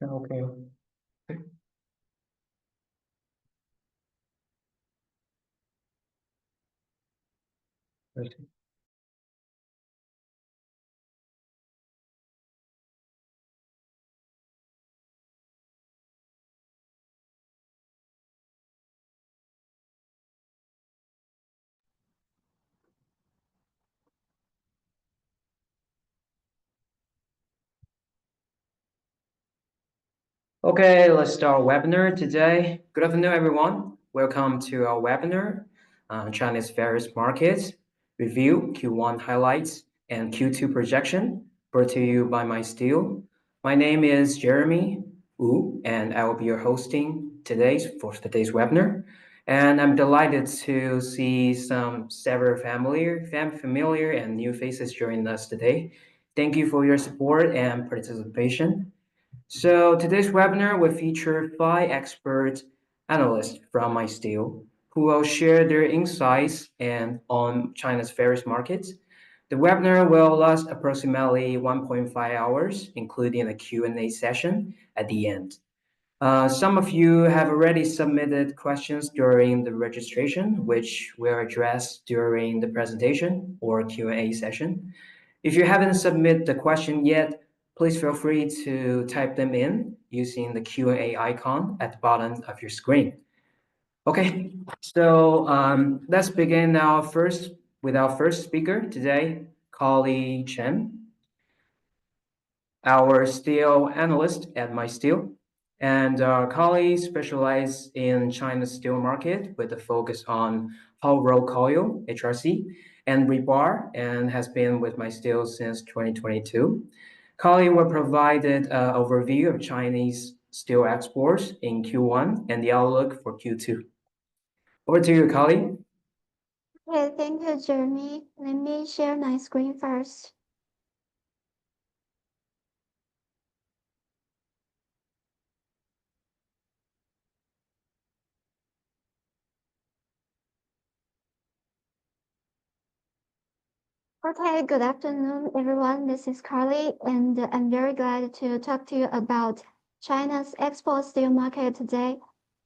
Okay. Okay. Okay, let's start our webinar today. Good afternoon, everyone. Welcome to our webinar, China's Ferrous Markets Review, Q1 Highlights, and Q2 Projection, brought to you by my Steel. My name is Jeremy Wu, and I will be your hosting for today's webinar. And I'm delighted to see several familiar and new faces joining us today. Thank you for your support and participation. So today's webinar will feature 5 expert analysts from my steel who will share their insights on China's various markets. The webinar will last approximately 1.5 hours, including a Q&A session at the end. Some of you have already submitted questions during the registration, which we'll address during the presentation or Q&A session. If you haven't submitted the question yet, please feel free to type them in using the Q&A icon at the bottom of your screen. Okay, so let's begin now with our first speaker today, Carly Chen, our steel analyst at MySteel. And Carly specializes in China's steel market with a focus on hot rolled coil, HRC, and rebar, and has been with MySteel since 2022. Carly will provide an overview of Chinese steel exports in Q1 and the outlook for Q2. Over to you, Carly. Okay, thank you, Jeremy. Let me share my screen first. Okay, good afternoon, everyone. This is Carly, and I'm very glad to talk to you about China's export steel market today.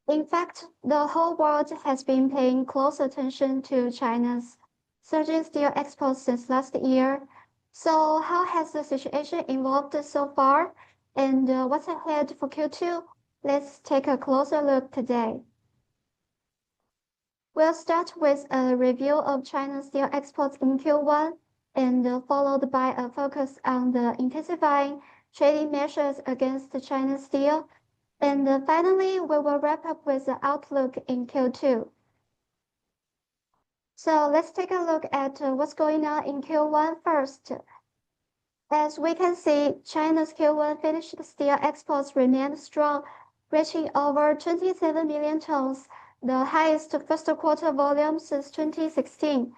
In fact, the whole world has been paying close attention to China's surging steel exports since last year. So how has the situation evolved so far? And what's ahead for Q2? Let's take a closer look today. We'll start with a review of China's steel exports in Q1 and followed by a focus on the intensifying trading measures against China's steel. And finally, we will wrap up with the outlook in Q2. So let's take a look at what's going on in Q1 first. As we can see, China's Q1 finished steel exports remained strong, reaching over 27 million tons, the highest first quarter volume since 2016.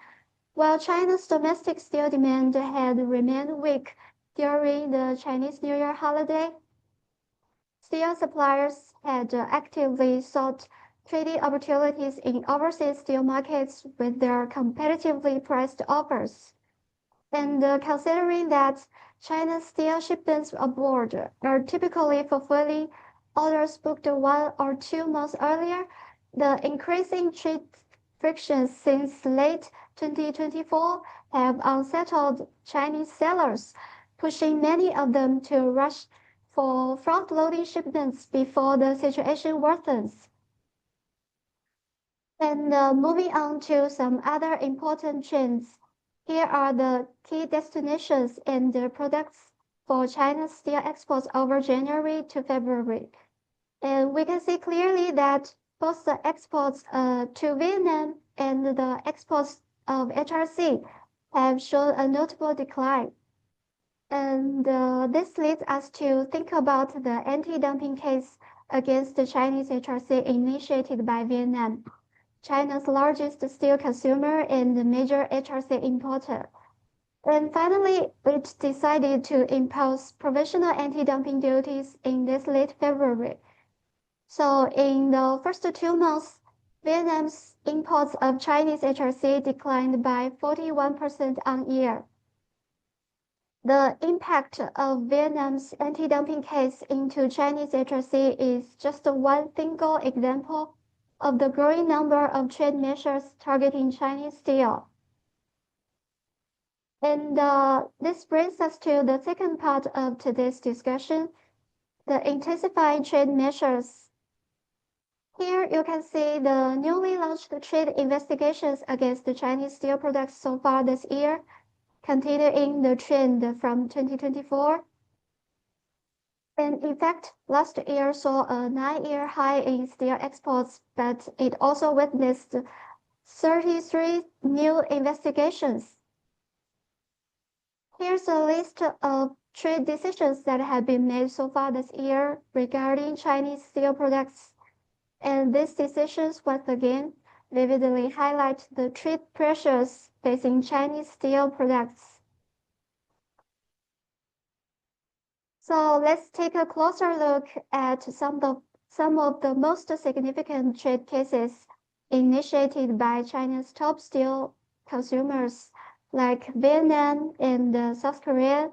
While China's domestic steel demand had remained weak during the Chinese New Year holiday, steel suppliers had actively sought trading opportunities in overseas steel markets with their competitively priced offers. And considering that China's steel shipments abroad are typically fulfilling orders booked 1 or 2 months earlier, the increasing trade frictions since late 2024 have unsettled Chinese sellers, pushing many of them to rush for front-loading shipments before the situation worsens. And moving on to some other important trends. Here are the key destinations and the products for China's steel exports over January to February. And we can see clearly that both the exports to Vietnam and the exports of HRC have shown a notable decline. And this leads us to think about the anti-dumping case against the Chinese HRC initiated by Vietnam, China's largest steel consumer and major HRC importer. And finally, it decided to impose provisional anti-dumping duties in this late February. So in the first 2 months, Vietnam's imports of Chinese HRC declined by 41% on year. The impact of Vietnam's anti-dumping case into Chinese HRC is just one single example of the growing number of trade measures targeting Chinese steel. And this brings us to the second part of today's discussion, the intensified trade measures. Here you can see the newly launched trade investigations against the Chinese steel products so far this year, continuing the trend from 2024. And in fact, last year saw a 9-year high in steel exports, but it also witnessed 33 new investigations. Here's a list of trade decisions that have been made so far this year regarding Chinese steel products. And these decisions once again vividly highlight the trade pressures facing Chinese steel products. So let's take a closer look at some of the most significant trade cases initiated by China's top steel consumers like Vietnam and South Korea.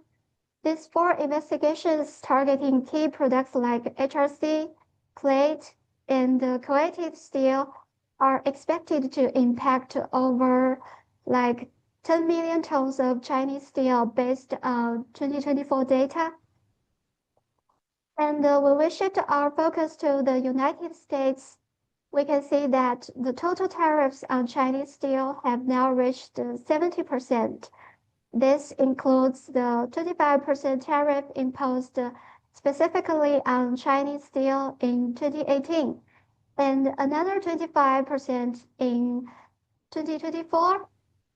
These 4 investigations targeting key products like HRC, plate, and coated steel are expected to impact over like 10 million tons of Chinese steel based on 2024 data. And when we shift our focus to the United States, we can see that the total tariffs on Chinese steel have now reached 70%. This includes the 25% tariff imposed specifically on Chinese steel in 2018 and another 25% in 2024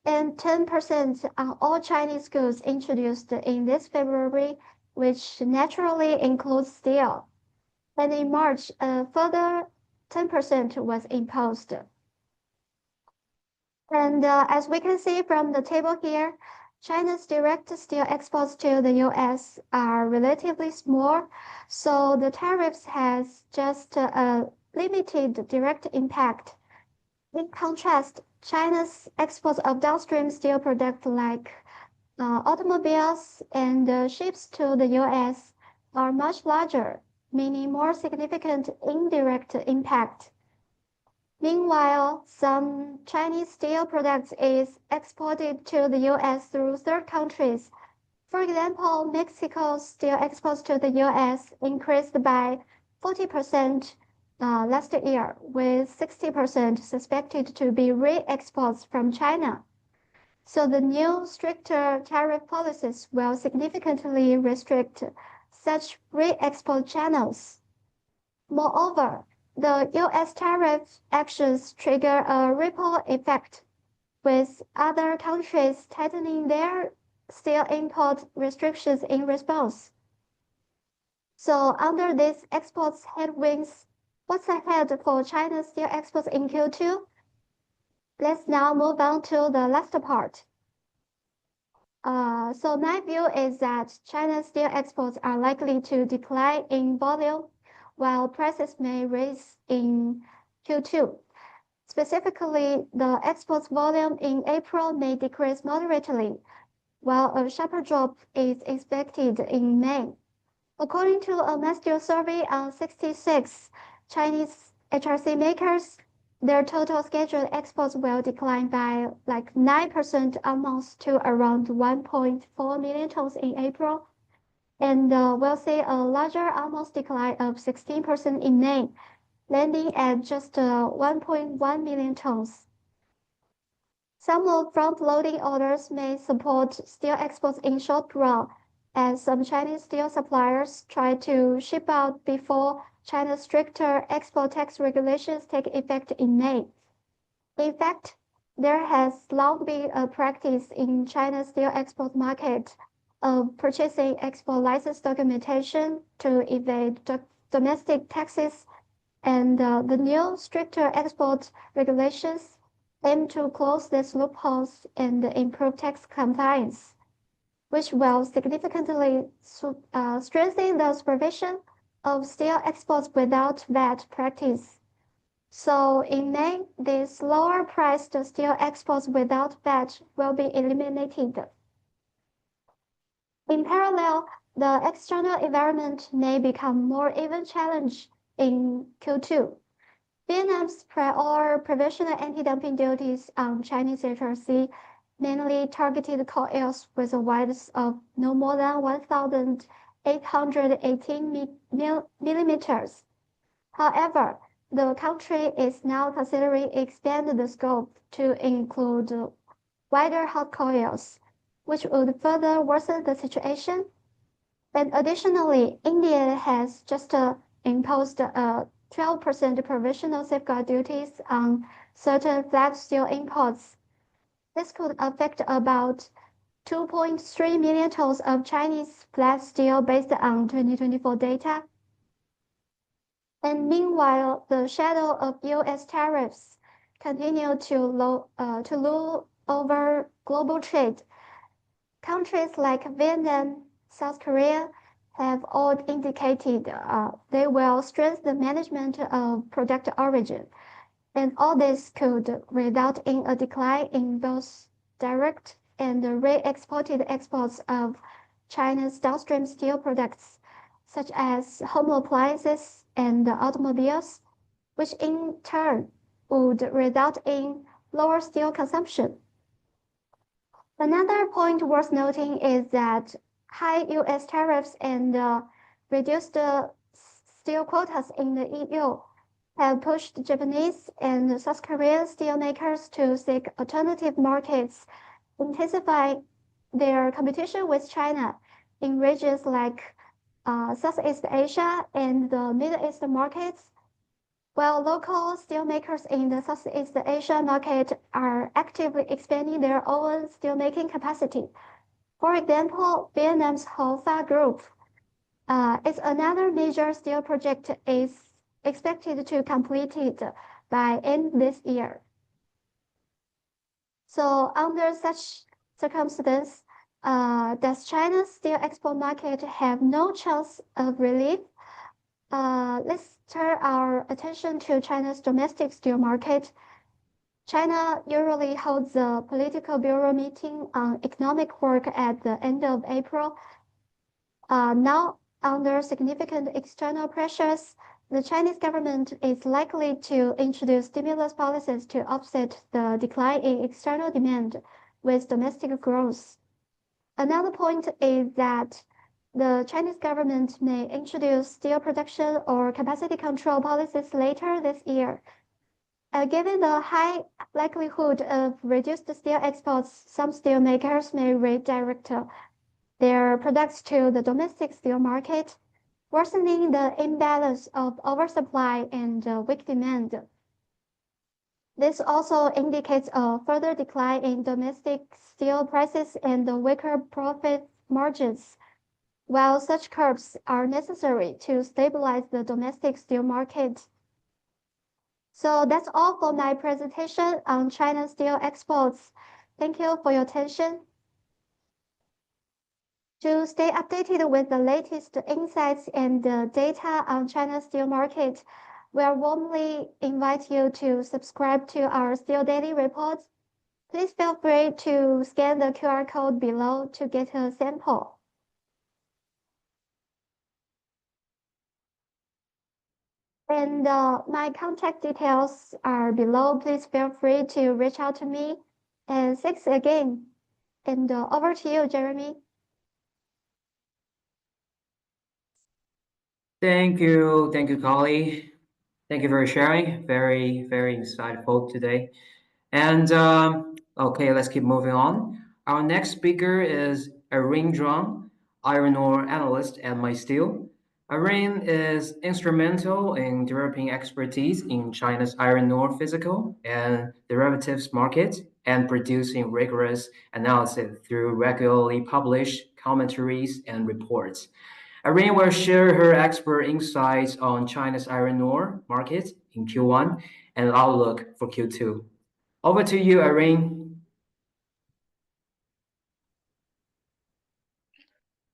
and 10% on all Chinese goods introduced in this February, which naturally includes steel. And in March, a further 10% was imposed. And as we can see from the table here, China's direct steel exports to the US are relatively small, so the tariffs has just a limited direct impact. In contrast, China's exports of downstream steel products like automobiles and ships to the US are much larger, meaning more significant indirect impact. Meanwhile, some Chinese steel products is exported to the US through third countries. For example, Mexico's steel exports to the US increased by 40% last year, with 60% suspected to be re-exports from China. So the new stricter tariff policies will significantly restrict such re-export channels. Moreover, the US tariff actions trigger a ripple effect, with other countries tightening their steel import restrictions in response. So under these exports headwinds, what's ahead for China's steel exports in Q2? Let's now move on to the last part. So my view is that China's steel exports are likely to decline in volume, while prices may rise in Q2. Specifically, the exports volume in April may decrease moderately, while a sharper drop is expected in May. According to a Mastio survey on 66 Chinese HRC makers, their total scheduled exports will decline by like 9% almost to around 1.4 million tons in April. And we'll see a larger almost decline of 16% in May, landing at just 1.1 million tons. Some of front-loading orders may support steel exports in short run, as some Chinese steel suppliers try to ship out before China's stricter export tax regulations take effect in May. In fact, there has long been a practice in China's steel export market of purchasing export license documentation to evade domestic taxes, and the new stricter export regulations aim to close these loopholes and improve tax compliance, which will significantly strengthen the supervision of steel exports without VAT practice. So in May, these lower-priced steel exports without VAT will be eliminated. In parallel, the external environment may become more even challenged in Q2. Vietnam's prior provisional anti-dumping duties on Chinese HRC mainly targeted coils with a width of no more than 1,818 millimeters. However, the country is now considering expanding the scope to include wider hot coils, which would further worsen the situation. And additionally, India has just imposed a 12% provisional safeguard duties on certain flat steel imports. This could affect about 2.3 million tons of Chinese flat steel based on 2024 data. And meanwhile, the shadow of U.S. tariffs continue to loom over global trade. Countries like Vietnam, South Korea have all indicated they will strengthen the management of product origin, and all this could result in a decline in both direct and re-exported exports of China's downstream steel products, such as home appliances and automobiles, which in turn would result in lower steel consumption. Another point worth noting is that high U.S. tariffs and reduced steel quotas in the EU have pushed Japanese and South Korean steelmakers to seek alternative markets, intensify their competition with China in regions like Southeast Asia and the Middle East markets, while local steelmakers in the Southeast Asia market are actively expanding their own steelmaking capacity. For example, Vietnam's Ho Pha Group is another major steel project is expected to complete it by end this year. So under such circumstances, does China's steel export market have no chance of relief? Let's turn our attention to China's domestic steel market. China usually holds a political bureau meeting on economic work at the end of April. Now, under significant external pressures, the Chinese government is likely to introduce stimulus policies to offset the decline in external demand with domestic growth. Another point is that the Chinese government may introduce steel production or capacity control policies later this year. Given the high likelihood of reduced steel exports, some steelmakers may redirect their products to the domestic steel market, worsening the imbalance of oversupply and weak demand. This also indicates a further decline in domestic steel prices and weaker profit margins. While such curbs are necessary to stabilize the domestic steel market. So that's all for my presentation on China's steel exports. Thank you for your attention. To stay updated with the latest insights and data on China's steel market, we warmly invite you to subscribe to our Steel Daily Report. Please feel free to scan the QR code below to get a sample. And my contact details are below. Please feel free to reach out to me. And thanks again. And over to you, Jeremy. Thank you, Carly. Thank you for sharing. Very, very insightful today. And okay, let's keep moving on. Our next speaker is Irene Zhuang, iron ore analyst at MySteel. Irene is instrumental in developing expertise in China's iron ore physical and derivatives market and producing rigorous analysis through regularly published commentaries and reports. Irene will share her expert insights on China's iron ore market in Q1 and outlook for Q2. Over to you, Irene.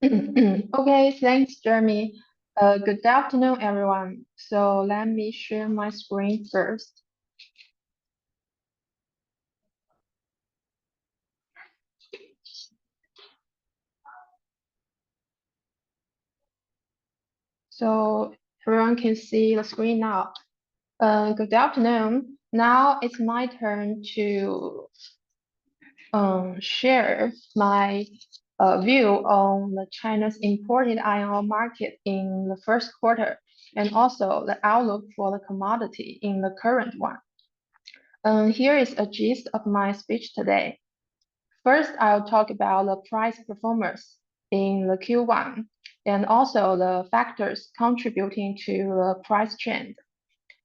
Okay, thanks, Jeremy. Good afternoon, everyone. So let me share my screen first. So everyone can see the screen now. Good afternoon. Now it's my turn to share my view on the China's imported iron ore market in the first quarter, and also the outlook for the commodity in the current one. Here is a gist of my speech today. First, I'll talk about the price performance in the Q1 and also the factors contributing to the price trend.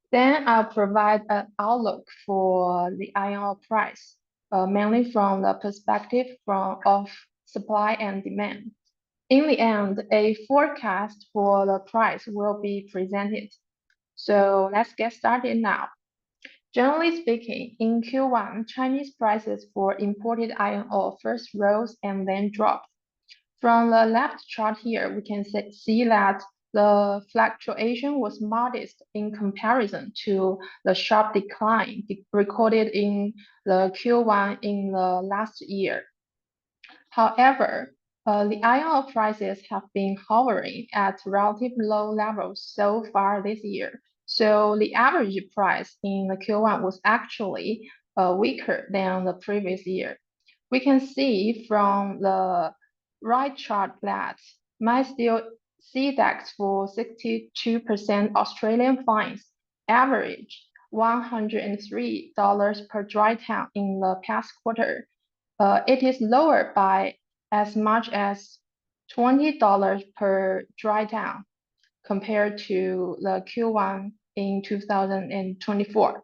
Then I'll provide an outlook for the iron ore price, mainly from the perspective of supply and demand. In the end, a forecast for the price will be presented. So let's get started now. Generally speaking, in Q1, Chinese prices for imported iron ore first rose and then dropped. From the left chart here, we can see that the fluctuation was modest in comparison to the sharp decline recorded in the Q1 in the last year. However, the iron ore prices have been hovering at relatively low levels so far this year. So the average price in the Q1 was actually weaker than the previous year. We can see from the right chart that my steel CDEX for 62% Australian fines average $103 per dry ton in the past quarter. It is lower by as much as $20 per dry ton compared to the Q1 in 2024.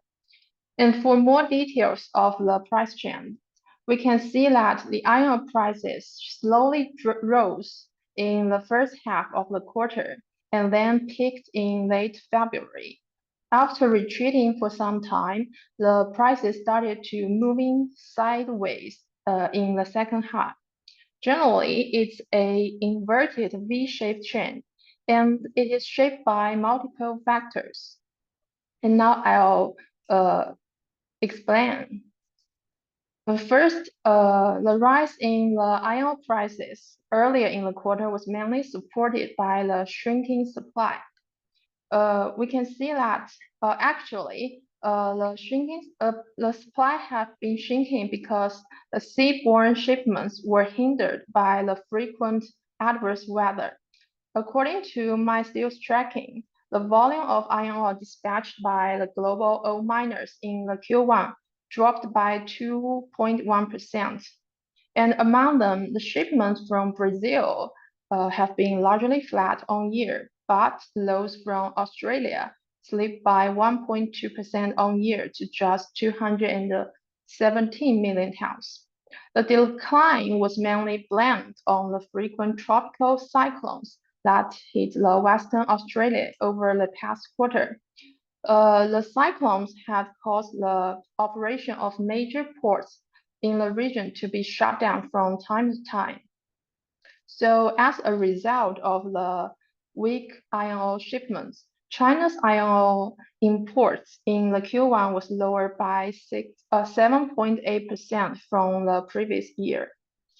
And for more details of the price trend, we can see that the iron ore prices slowly rose in the first half of the quarter and then peaked in late February. After retreating for some time, the prices started to moving sideways in the second half. Generally, it's a inverted V-shaped trend, and it is shaped by multiple factors. And now I'll explain. But first, the rise in the iron ore prices earlier in the quarter was mainly supported by the shrinking supply. We can see that actually the supply have been shrinking because the seaborne shipments were hindered by the frequent adverse weather. According to my steel's tracking, the volume of iron ore dispatched by the global ore miners in the Q1 dropped by 2.1%. And among them, the shipments from Brazil have been largely flat on year, but those from Australia slipped by 1.2% on year to just 217 million tons. The decline was mainly blamed on the frequent tropical cyclones that hit the Western Australia over the past quarter. The cyclones had caused the operation of major ports in the region to be shut down from time to time. So as a result of the weak iron ore shipments, China's iron ore imports in the Q1 was lower by 7.8% from the previous year.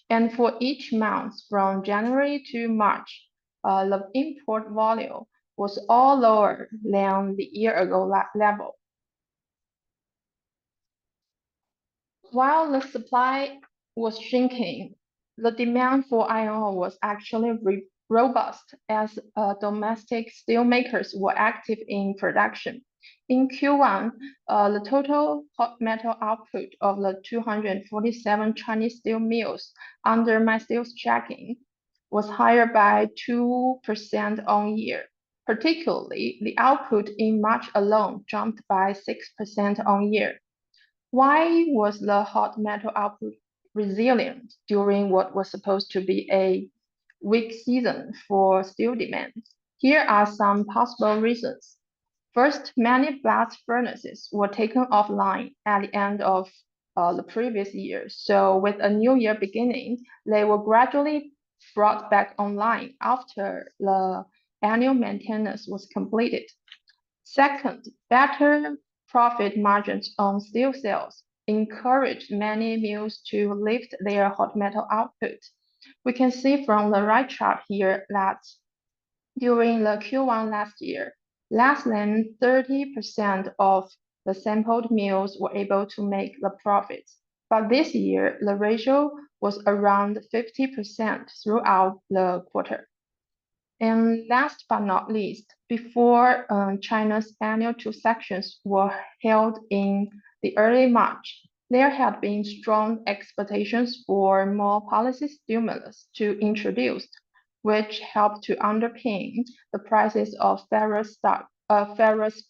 And for each month from January to March, the import volume was all lower than the year ago level. While the supply was shrinking, the demand for iron ore was actually robust as domestic steelmakers were active in production. In Q1, the total hot metal output of the 247 Chinese steel mills under my steel's tracking was higher by 2% on year. Particularly, the output in March alone jumped by 6% on year. Why was the hot metal output resilient during what was supposed to be a weak season for steel demand? Here are some possible reasons. First, many blast furnaces were taken offline at the end of the previous year. So with a new year beginning, they were gradually brought back online after the annual maintenance was completed. Second, better profit margins on steel sales encouraged many mills to lift their hot metal output. We can see from the right chart here that During the Q1 last year, less than 30% of the sampled mills were able to make the profits, but this year the ratio was around 50% throughout the quarter. And last but not least, before China's annual two sessions were held in the early March, there had been strong expectations for more policy stimulus to introduced, which helped to underpin the prices of ferrous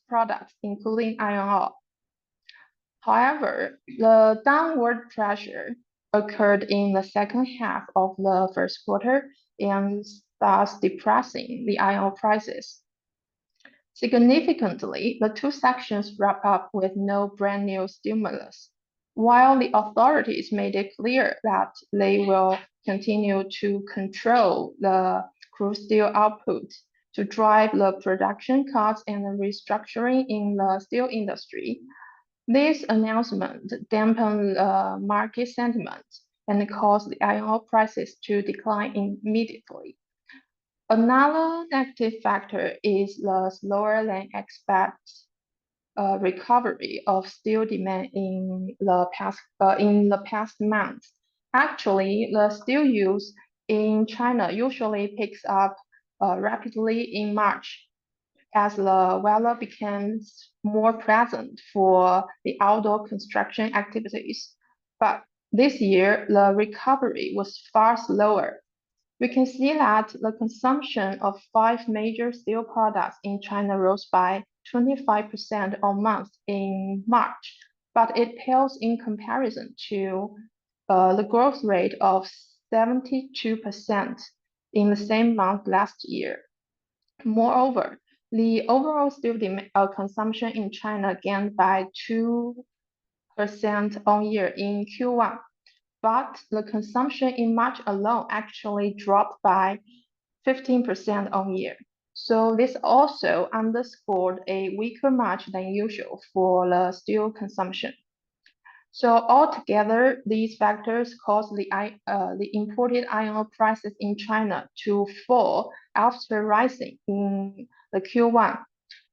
products, including iron ore. However, the downward pressure occurred in the second half of the first quarter and thus depressing the iron ore prices. Significantly, the two sections wrap up with no brand new stimulus, while the authorities made it clear that they will continue to control the crude steel output to drive the production cuts and the restructuring in the steel industry. This announcement dampened market sentiment and caused the iron ore prices to decline immediately. Another negative factor is the slower than expected recovery of steel demand in the past months. Actually, the steel use in China usually picks up rapidly in March as the weather becomes more present for the outdoor construction activities. But this year, the recovery was far slower. We can see that the consumption of 5 major steel products in China rose by 25% on month in March, but it pales in comparison to the growth rate of 72% in the same month last year. Moreover, the overall steel consumption in China gained by 2% on year in Q1, but the consumption in March alone actually dropped by 15% on year. So this also underscored a weaker March than usual for the steel consumption. So altogether, these factors caused the imported iron ore prices in China to fall after rising in the Q1.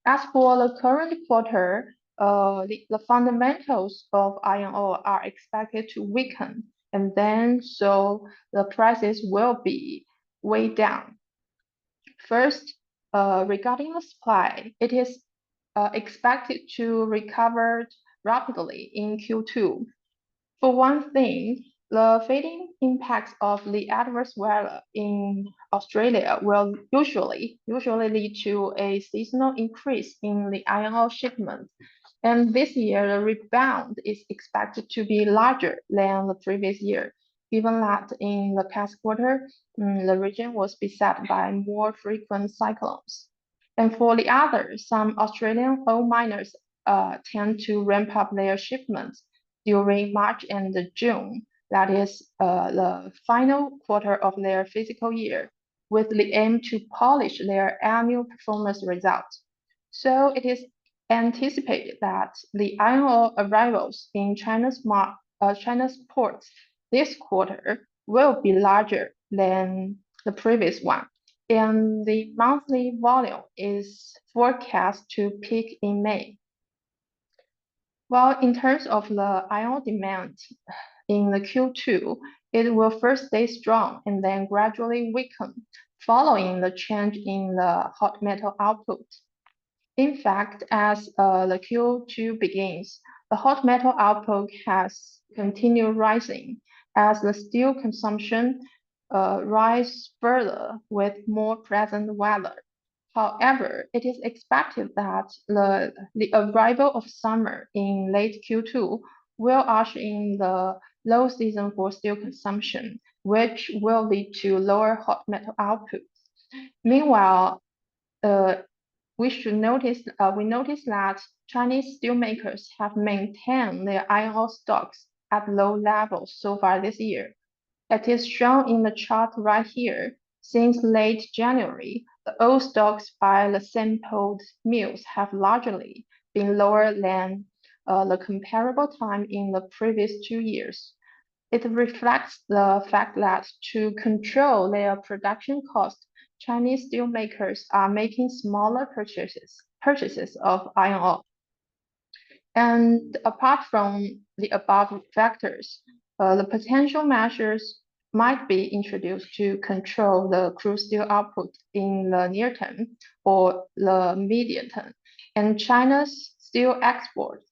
As for the current quarter, the fundamentals of iron ore are expected to weaken, and then so the prices will be way down. First, regarding the supply, it is expected to recover rapidly in Q2. For one thing, the fading impacts of the adverse weather in Australia will usually lead to a seasonal increase in the iron ore shipments. And this year, the rebound is expected to be larger than the previous year, given that in the past quarter, the region was beset by more frequent cyclones. And for the others, some Australian ore miners tend to ramp up their shipments during March and June, that is the final quarter of their fiscal year, with the aim to polish their annual performance results. So it is anticipated that the iron ore arrivals in China's ports this quarter will be larger than the previous one, and the monthly volume is forecast to peak in May. Well, in terms of the iron ore demand in the Q2, it will first stay strong and then gradually weaken following the change in the hot metal output. In fact, as the Q2 begins, the hot metal output has continued rising as the steel consumption rise further with more present weather. However, it is expected that the arrival of summer in late Q2 will usher in the low season for steel consumption, which will lead to lower hot metal output. Meanwhile, we notice that Chinese steelmakers have maintained their iron ore stocks at low levels so far this year. It is shown in the chart right here. Since late January, the ore stocks by the sampled mills have largely been lower than the comparable time in the previous 2 years. It reflects the fact that to control their production cost, Chinese steel makers are making smaller purchases of iron ore. And apart from the above factors, the potential measures might be introduced to control the crude steel output in the near term or the medium term. And China's steel exports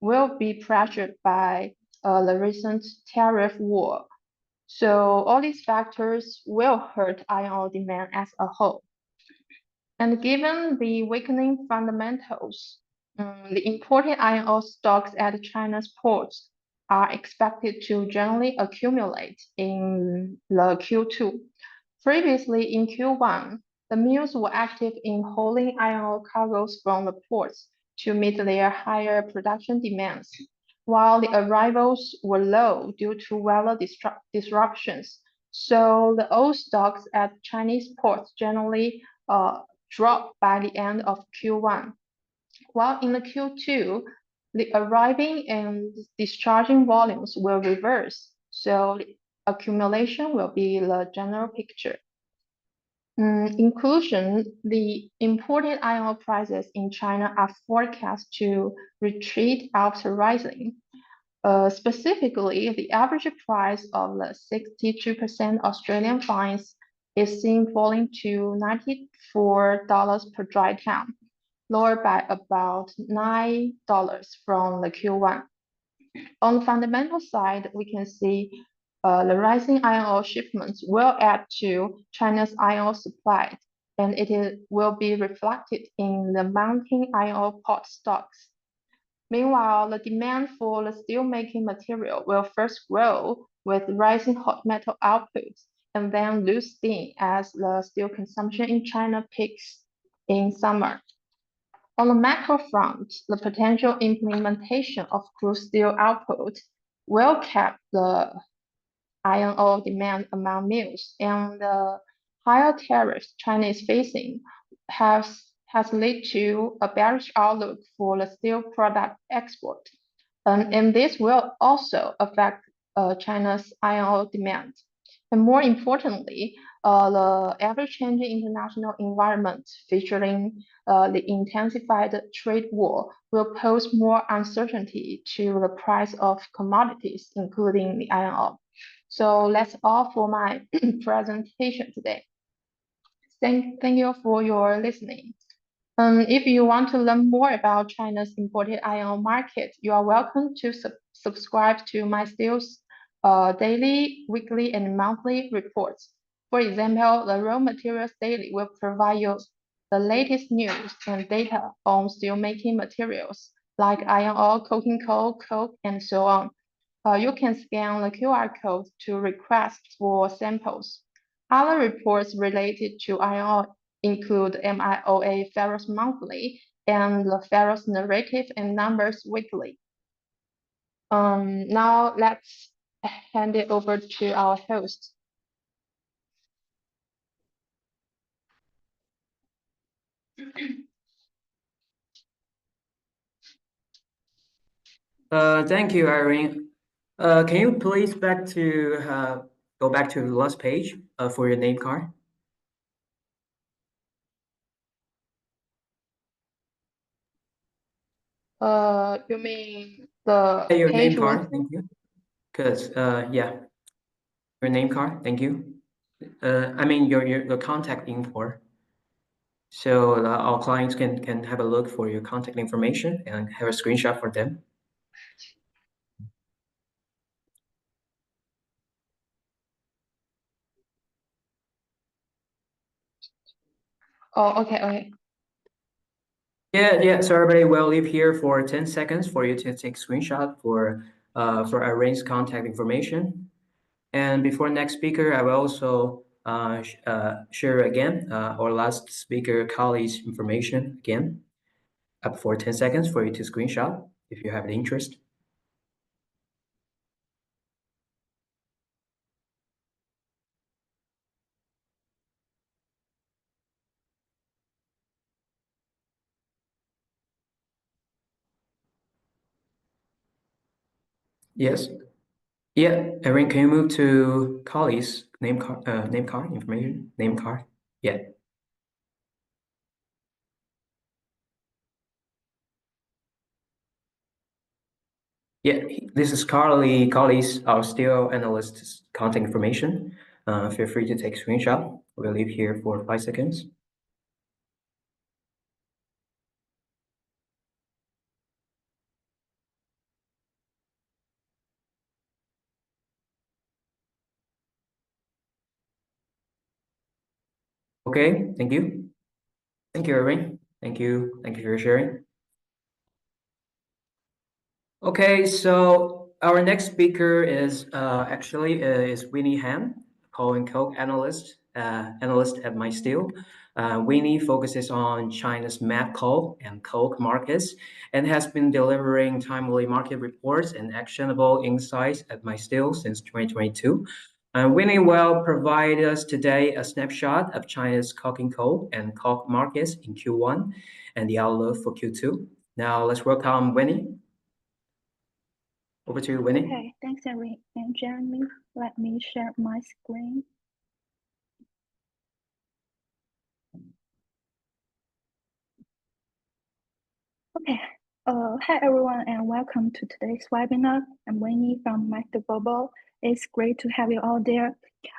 will be pressured by the recent tariff war. So all these factors will hurt iron ore demand as a whole. And given the weakening fundamentals, the imported iron ore stocks at China's ports are expected to generally accumulate in the Q2. Previously, in Q1, the mills were active in hauling iron ore cargoes from the ports to meet their higher production demands, while the arrivals were low due to weather disruptions. So the old stocks at Chinese ports generally dropped by the end of Q1, while in the Q2, the arriving and discharging volumes will reverse, so the accumulation will be the general picture. In conclusion, the imported iron ore prices in China are forecast to retreat after rising. Specifically, the average price of the 62% Australian fines is seen falling to $94 per dry ton, lower by about $9 from the Q1. On the fundamental side, we can see the rising iron ore shipments will add to China's iron ore supply, and will be reflected in the mounting iron ore port stocks. Meanwhile, the demand for the steelmaking material will first grow with rising hot metal output and then lose steam as the steel consumption in China peaks in summer. On the macro front, the potential implementation of crude steel output will cap the iron ore demand among mills, and the higher tariffs China is facing has led to a bearish outlook for the steel product export. And this will also affect China's iron ore demand. And more importantly, the ever-changing international environment featuring the intensified trade war will pose more uncertainty to the price of commodities, including the iron ore. So that's all for my presentation today. Thank you for your listening. If you want to learn more about China's imported iron ore market, you are welcome to subscribe to my Steel's daily, weekly, and monthly reports. For example, the Raw Materials Daily will provide you the latest news and data on steelmaking materials like iron ore, coking coal, coke, and so on. You can scan the QR code to request for samples. Other reports related to iron ore include MIOA Ferrous Monthly and the Ferrous Narrative and Numbers Weekly. Now let's hand it over to our host. Thank you, Irene. Can you please go back to the last page for your name card? You mean the Your name page card, one? thank you. Because yeah, your name card, thank you. I mean your contact info. So our clients can have a look for your contact information and have a screenshot for them. Oh, okay. Yeah. So everybody will leave here for 10 seconds for you to take screenshot for Irene's contact information. And before next speaker, I will also share again our last speaker colleague's information again, up for 10 seconds for you to screenshot if you have an interest. Yes. Yeah, Irene, can you move to colleague's name card information? Name card. Yeah. Yeah, this is Carly's, our steel analyst's contact information. Feel free to take a screenshot. We'll leave here for 5 seconds. Okay, thank you. Thank you, Irving. Thank you. Thank you for your sharing. Okay, so our next speaker is is Winnie Han, coal and coke analyst at MySteel. Winnie focuses on China's met coal and coke markets and has been delivering timely market reports and actionable insights at MySteel since 2022. Winnie will provide us today a snapshot of China's coking coal and coke markets in Q1 and the outlook for Q2. Now let's welcome Winnie. Over to you, Winnie. Okay, thanks, Eric and Jeremy. Let me share my screen. Okay, hi everyone, and welcome to today's webinar. I'm Winnie from MySteel Global. It's great to have you all there.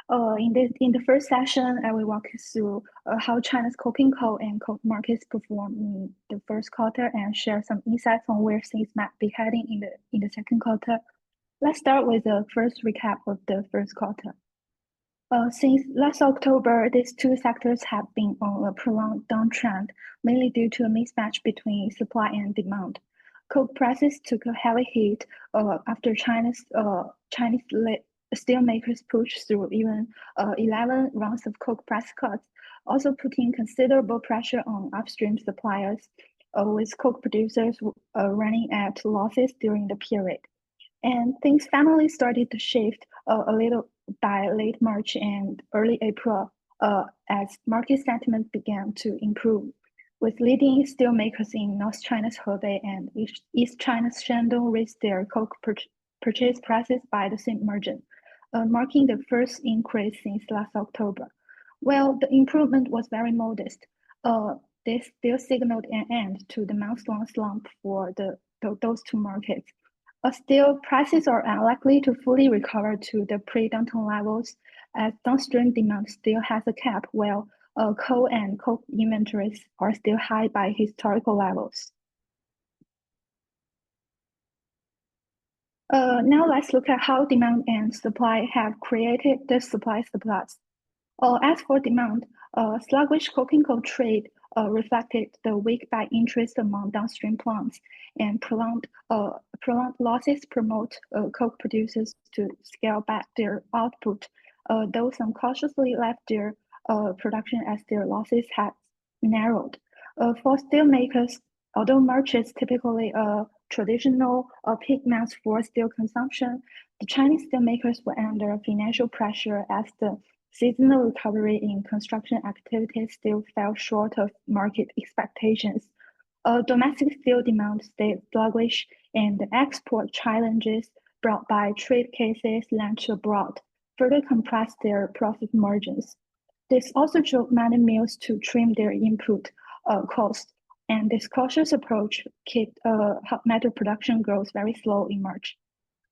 In the first session, I will walk you through how China's coking coal and coke markets perform in the first quarter and share some insights on where things might be heading in the second quarter. Let's start with the first recap of the first quarter. Since last October, these two sectors have been on a prolonged downtrend, mainly due to a mismatch between supply and demand. Coke prices took a heavy hit after Chinese steelmakers pushed through even 11 rounds of coke price cuts, also putting considerable pressure on upstream suppliers, with coke producers running at losses during the period. And things finally started to shift a little by late March and early April as market sentiment began to improve, with leading steelmakers in North China's Hebei and East China's Shandong raised their coke purchase prices by the same margin, marking the first increase since last October. While the improvement was very modest, this still signaled an end to the month-long slump for those two markets. Still, prices are unlikely to fully recover to the pre-downturn levels as downstream demand still has a cap, while coal and coke inventories are still high by historical levels. Now let's look at how demand and supply have created the supply surplus. As for demand, sluggish coking coal trade reflected the weak buy interest among downstream plants, and prolonged losses promote coke producers to scale back their output, though some cautiously left their production as their losses had narrowed. For steelmakers, although March is typically a traditional peak month for steel consumption, the Chinese steelmakers were under financial pressure as the seasonal recovery in construction activities still fell short of market expectations. Domestic steel demand stayed sluggish, and the export challenges brought by trade cases launched abroad further compressed their profit margins. This also drove many mills to trim their input costs, and this cautious approach kept hot metal production growth very slow in March.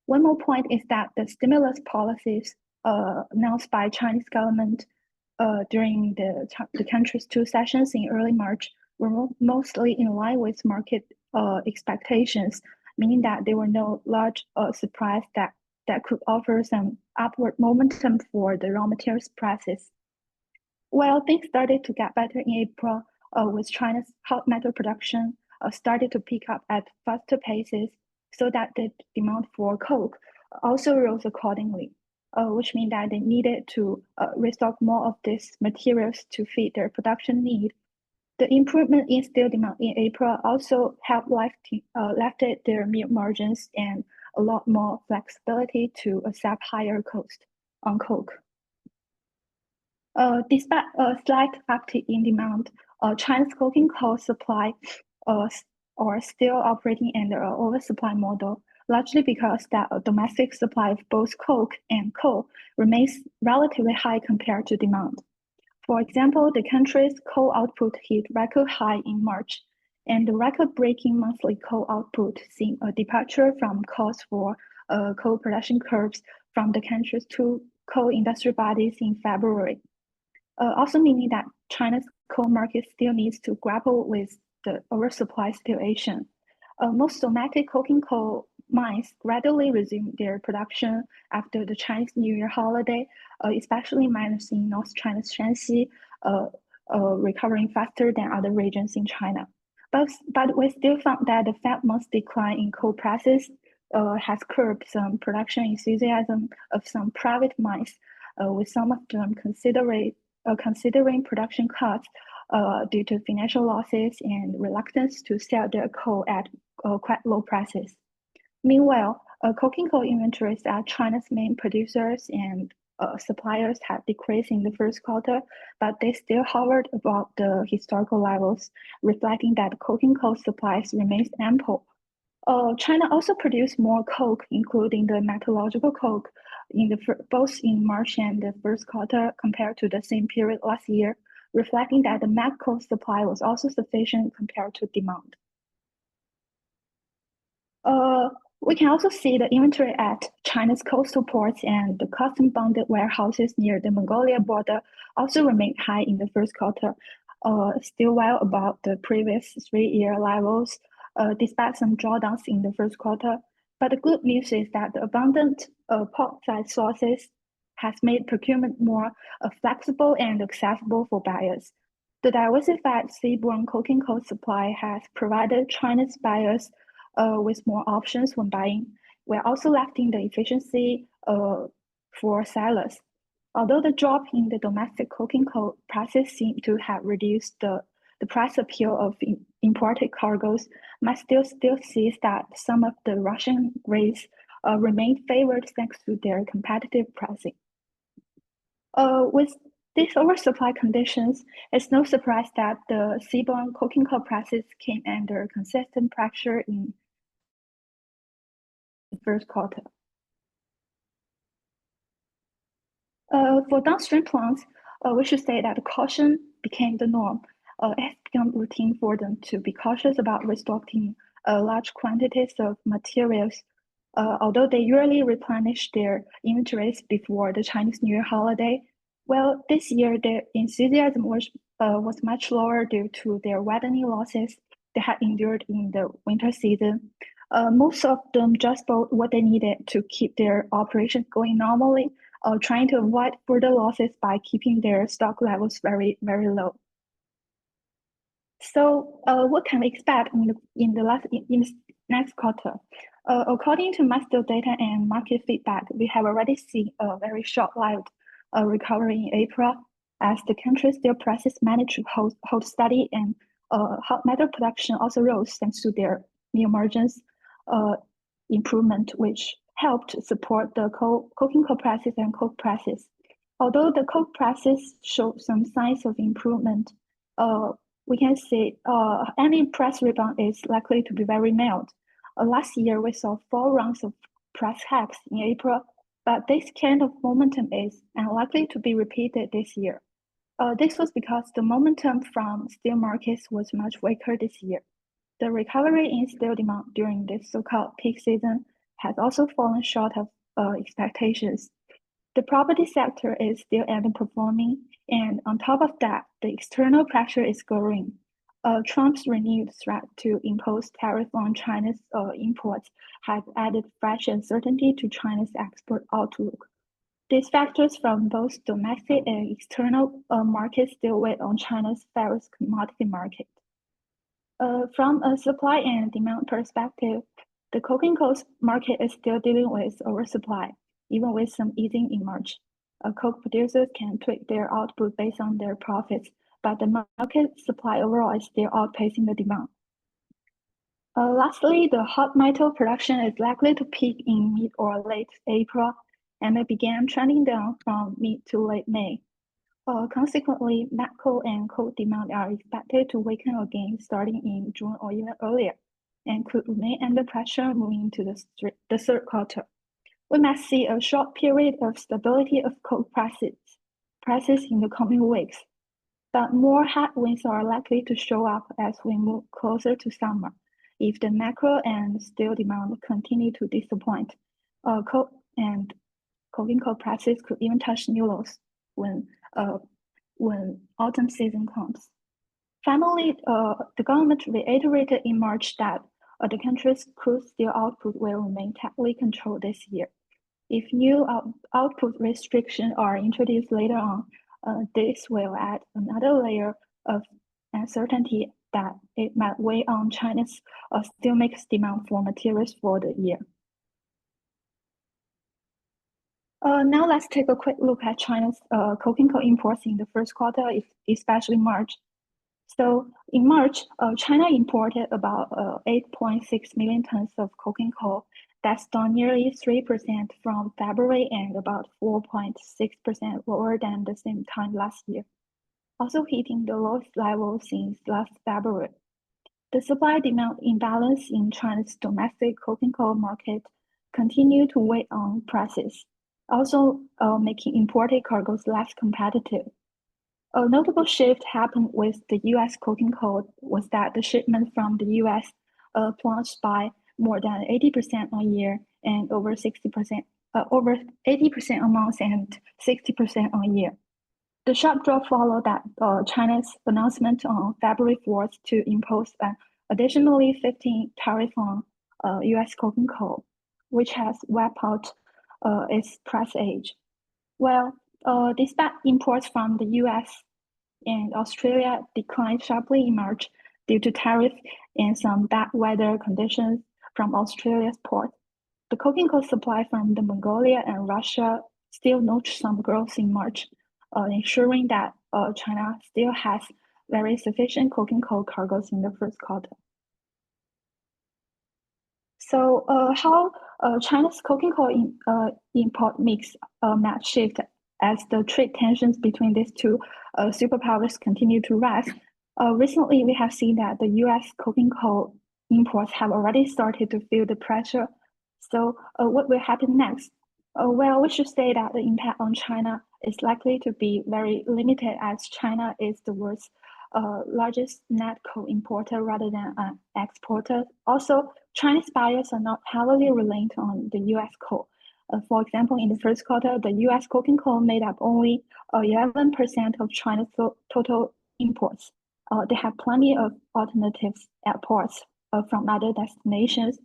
One more point is that the stimulus policies announced by Chinese government during the country's two sessions in early March were mostly in line with market expectations, meaning that there were no large surprise that could offer some upward momentum for the raw materials prices. Well, things started to get better in April with China's hot metal production started to pick up at faster paces, so that the demand for coke also rose accordingly, which means that they needed to restock more of these materials to feed their production need. The improvement in steel demand in April also helped lifted their mill margins and a lot more flexibility to accept higher cost on coke. Despite a slight uptick in demand, China's coking coal supply are still operating under an oversupply model, largely because that domestic supply of both coke and coal remains relatively high compared to demand. For example, the country's coal output hit record high in March, and the record-breaking monthly coal output seen a departure from calls for coal production curbs from the country's two coal industry bodies in February. Also meaning that China's coal market still needs to grapple with the oversupply situation. Most domestic coking coal mines gradually resumed their production after the Chinese New Year holiday, especially mines in North China's Shanxi, recovering faster than other regions in China. But we still found that the 5-month decline in coal prices has curbed some production enthusiasm of some private mines, with some of them considering production cuts due to financial losses and reluctance to sell their coal at quite low prices. Meanwhile, coking coal inventories at China's main producers and suppliers have decreased in the first quarter, but they still hovered above the historical levels, reflecting that coking coal supplies remains ample. China also produced more coke, including the metallurgical coke, both in March and the first quarter compared to the same period last year, reflecting that the met coal supply was also sufficient compared to demand. We can also see the inventory at China's coastal ports and the custom-bonded warehouses near the Mongolia border also remained high in the first quarter, still well above the previous 3-year levels, despite some drawdowns in the first quarter. But the good news is that the abundant port-side sources has made procurement more flexible and accessible for buyers. The diversified seaborne coking coal supply has provided China's buyers with more options when buying, while also lifting the efficiency for sellers. Although the drop in the domestic coking coal prices seem to have reduced the price appeal of imported cargoes, might still sees that some of the Russian grades remain favored thanks to their competitive pricing. With these oversupply conditions, it's no surprise that the seaborne coking coal prices came under consistent pressure in the first quarter. For downstream plants, we should say that caution became the norm. It's become routine for them to be cautious about restocking large quantities of materials, although they usually replenish their inventories before the Chinese New Year holiday. Well, this year their enthusiasm was much lower due to their revenue losses they had endured in the winter season. Most of them just bought what they needed to keep their operations going normally, trying to avoid further losses by keeping their stock levels very, very low. So, what can we expect in the next quarter? According to master data and market feedback, we have already seen a very short-lived recovery in April, as the country's steel prices managed to hold steady, and hot metal production also rose thanks to their new margins improvement, which helped support the coking coal prices and coke prices. Although the coke prices showed some signs of improvement, we can see any price rebound is likely to be very mild. Last year, we saw 4 rounds of price hikes in April, but this kind of momentum is unlikely to be repeated this year. This was because the momentum from steel markets was much weaker this year. The recovery in steel demand during this so-called peak season has also fallen short of expectations. The property sector is still underperforming, and on top of that, the external pressure is growing. Trump's renewed threat to impose tariffs on China's imports has added fresh uncertainty to China's export outlook. These factors from both domestic and external markets still weigh on China's ferrous commodity market. From a supply and demand perspective, the coking coal market is still dealing with oversupply, even with some easing in March. Coke producers can tweak their output based on their profits, but the market supply overall is still outpacing the demand. Lastly, the hot metal production is likely to peak in mid or late April, and it began trending down from mid to late May. Consequently, met coal and coal demand are expected to weaken again starting in June or even earlier, and could remain under pressure moving into the third quarter. We might see a short period of stability of coal prices in the coming weeks, but more headwinds are likely to show up as we move closer to summer. If the macro and steel demand continue to disappoint, coal and coking coal prices could even touch new lows when autumn season comes. Finally, the government reiterated in March that the country's crude steel output will remain tightly controlled this year. If new output restrictions are introduced later on, this will add another layer of uncertainty that it might weigh on China's steelmakers' demand for materials for the year. Now let's take a quick look at China's coking coal imports in the first quarter, especially March. So in March, China imported about 8.6 million tons of coking coal. That's down nearly 3% from February and about 4.6% lower than the same time last year, also hitting the lowest level since last February. The supply-demand imbalance in China's domestic coking coal market continued to weigh on prices, also making imported cargoes less competitive. A notable shift happened with the U.S. coking coal was that the shipment from the U.S. plunged by more than 80% on year and over 80% a month and 60% on year. The sharp drop followed that China's announcement on February 4th to impose an additionally 15% tariff on U.S. coking coal, which has wiped out its price edge. Well, despite imports from the U.S. and Australia declined sharply in March due to tariffs and some bad weather conditions from Australia's port, the coking coal supply from the Mongolia and Russia still notched some growth in March, ensuring that China still has very sufficient coking coal cargoes in the first quarter. So how China's coking coal import mix might shift as the trade tensions between these two superpowers continue to rise. Recently, we have seen that the U.S. coking coal imports have already started to feel the pressure. So what will happen next? Well, we should say that the impact on China is likely to be very limited as China is the world's largest net coal importer rather than an exporter. Also, Chinese buyers are not heavily reliant on the U.S. coal. For example, in the first quarter, the U.S. coking coal made up only 11% of China's total imports. They have plenty of alternatives at ports from other destinations.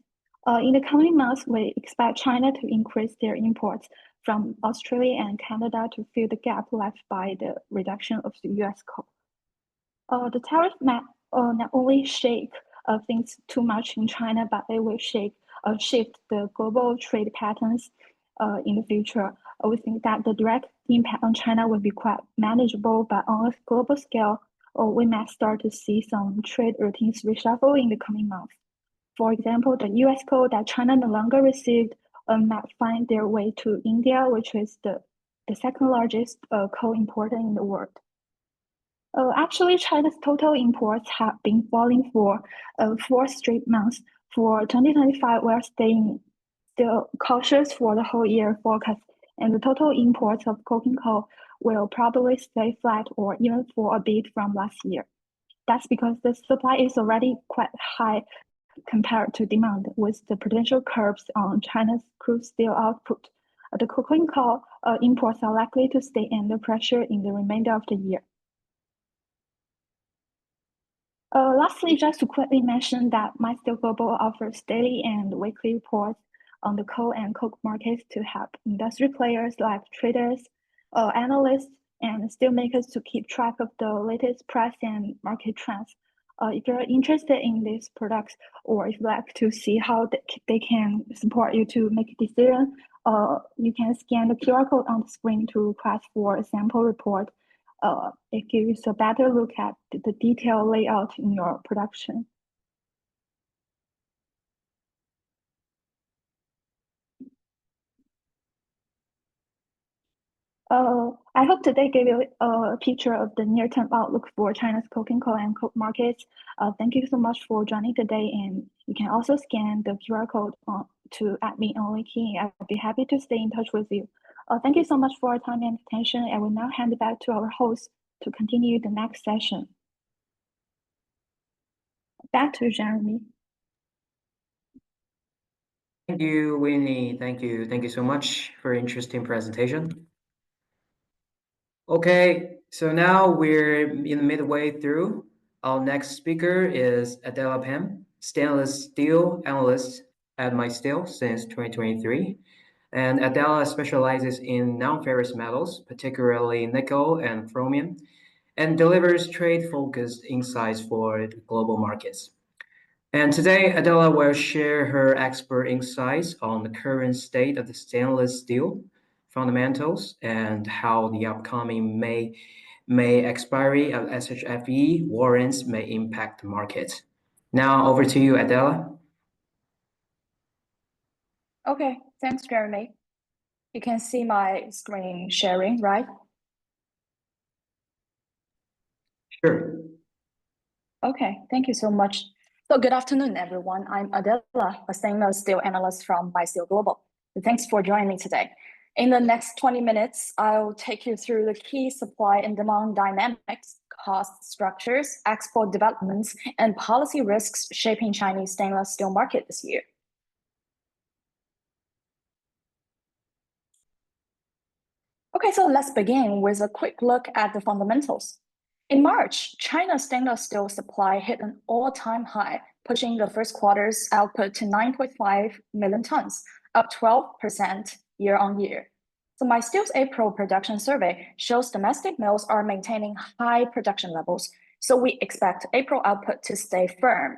In the coming months, we expect China to increase their imports from Australia and Canada to fill the gap left by the reduction of the U.S. coal. The tariff might not only shake things too much in China, but it will shift the global trade patterns in the future. We think that the direct impact on China will be quite manageable, but on a global scale, we might start to see some trade routines reshuffle in the coming months. For example, the U.S. coal that China no longer received might find their way to India, which is the second largest coal importer in the world. Actually, China's total imports have been falling for 4 straight months. For 2025, we're staying still cautious for the whole year forecast, and the total imports of coking coal will probably stay flat or even fall a bit from last year. That's because the supply is already quite high compared to demand, with the potential curbs on China's crude steel output. The coking coal imports are likely to stay under pressure in the remainder of the year. Lastly, just to quickly mention that MySteel Global offers daily and weekly reports on the coal and coke markets to help industry players like traders, analysts, and steelmakers to keep track of the latest price and market trends. If you're interested in these products, or if you'd like to see how they can support you to make a decision, you can scan the QR code on the screen to request for a sample report. It gives a better look at the detailed layout in your production. I hope today gave you a picture of the near-term outlook for China's coking coal and coke markets. Thank you so much for joining today, and you can also scan the QR code to add me on LinkedIn. I'd be happy to stay in touch with you. Thank you so much for your time and attention. I will now hand it back to our host to continue the next session. Back to Jeremy. Thank you, Winnie. Thank you. Thank you so much for an interesting presentation. Okay, so now we're in the midway through. Our next speaker is Adela Pam, stainless steel analyst at MySteel since 2023. And Adela specializes in non-ferrous metals, particularly nickel and chromium, and delivers trade-focused insights for the global markets. And today, Adela will share her expert insights on the current state of the stainless steel fundamentals and how the upcoming May expiry of SHFE warrants may impact the market. Now, over to you, Adela. Okay, thanks, Jeremy. You can see my screen sharing, right? Sure. Okay, thank you so much. So good afternoon, everyone. I'm Adela, a stainless steel analyst from MySteel Global. Thanks for joining me today. In the next 20 minutes, I'll take you through the key supply and demand dynamics, cost structures, export developments, and policy risks shaping Chinese stainless steel market this year. Okay, so let's begin with a quick look at the fundamentals. In March, China's stainless steel supply hit an all-time high, pushing the first quarter's output to 9.5 million tons, up 12% year on year. So MySteel's April production survey shows domestic mills are maintaining high production levels, so we expect April output to stay firm.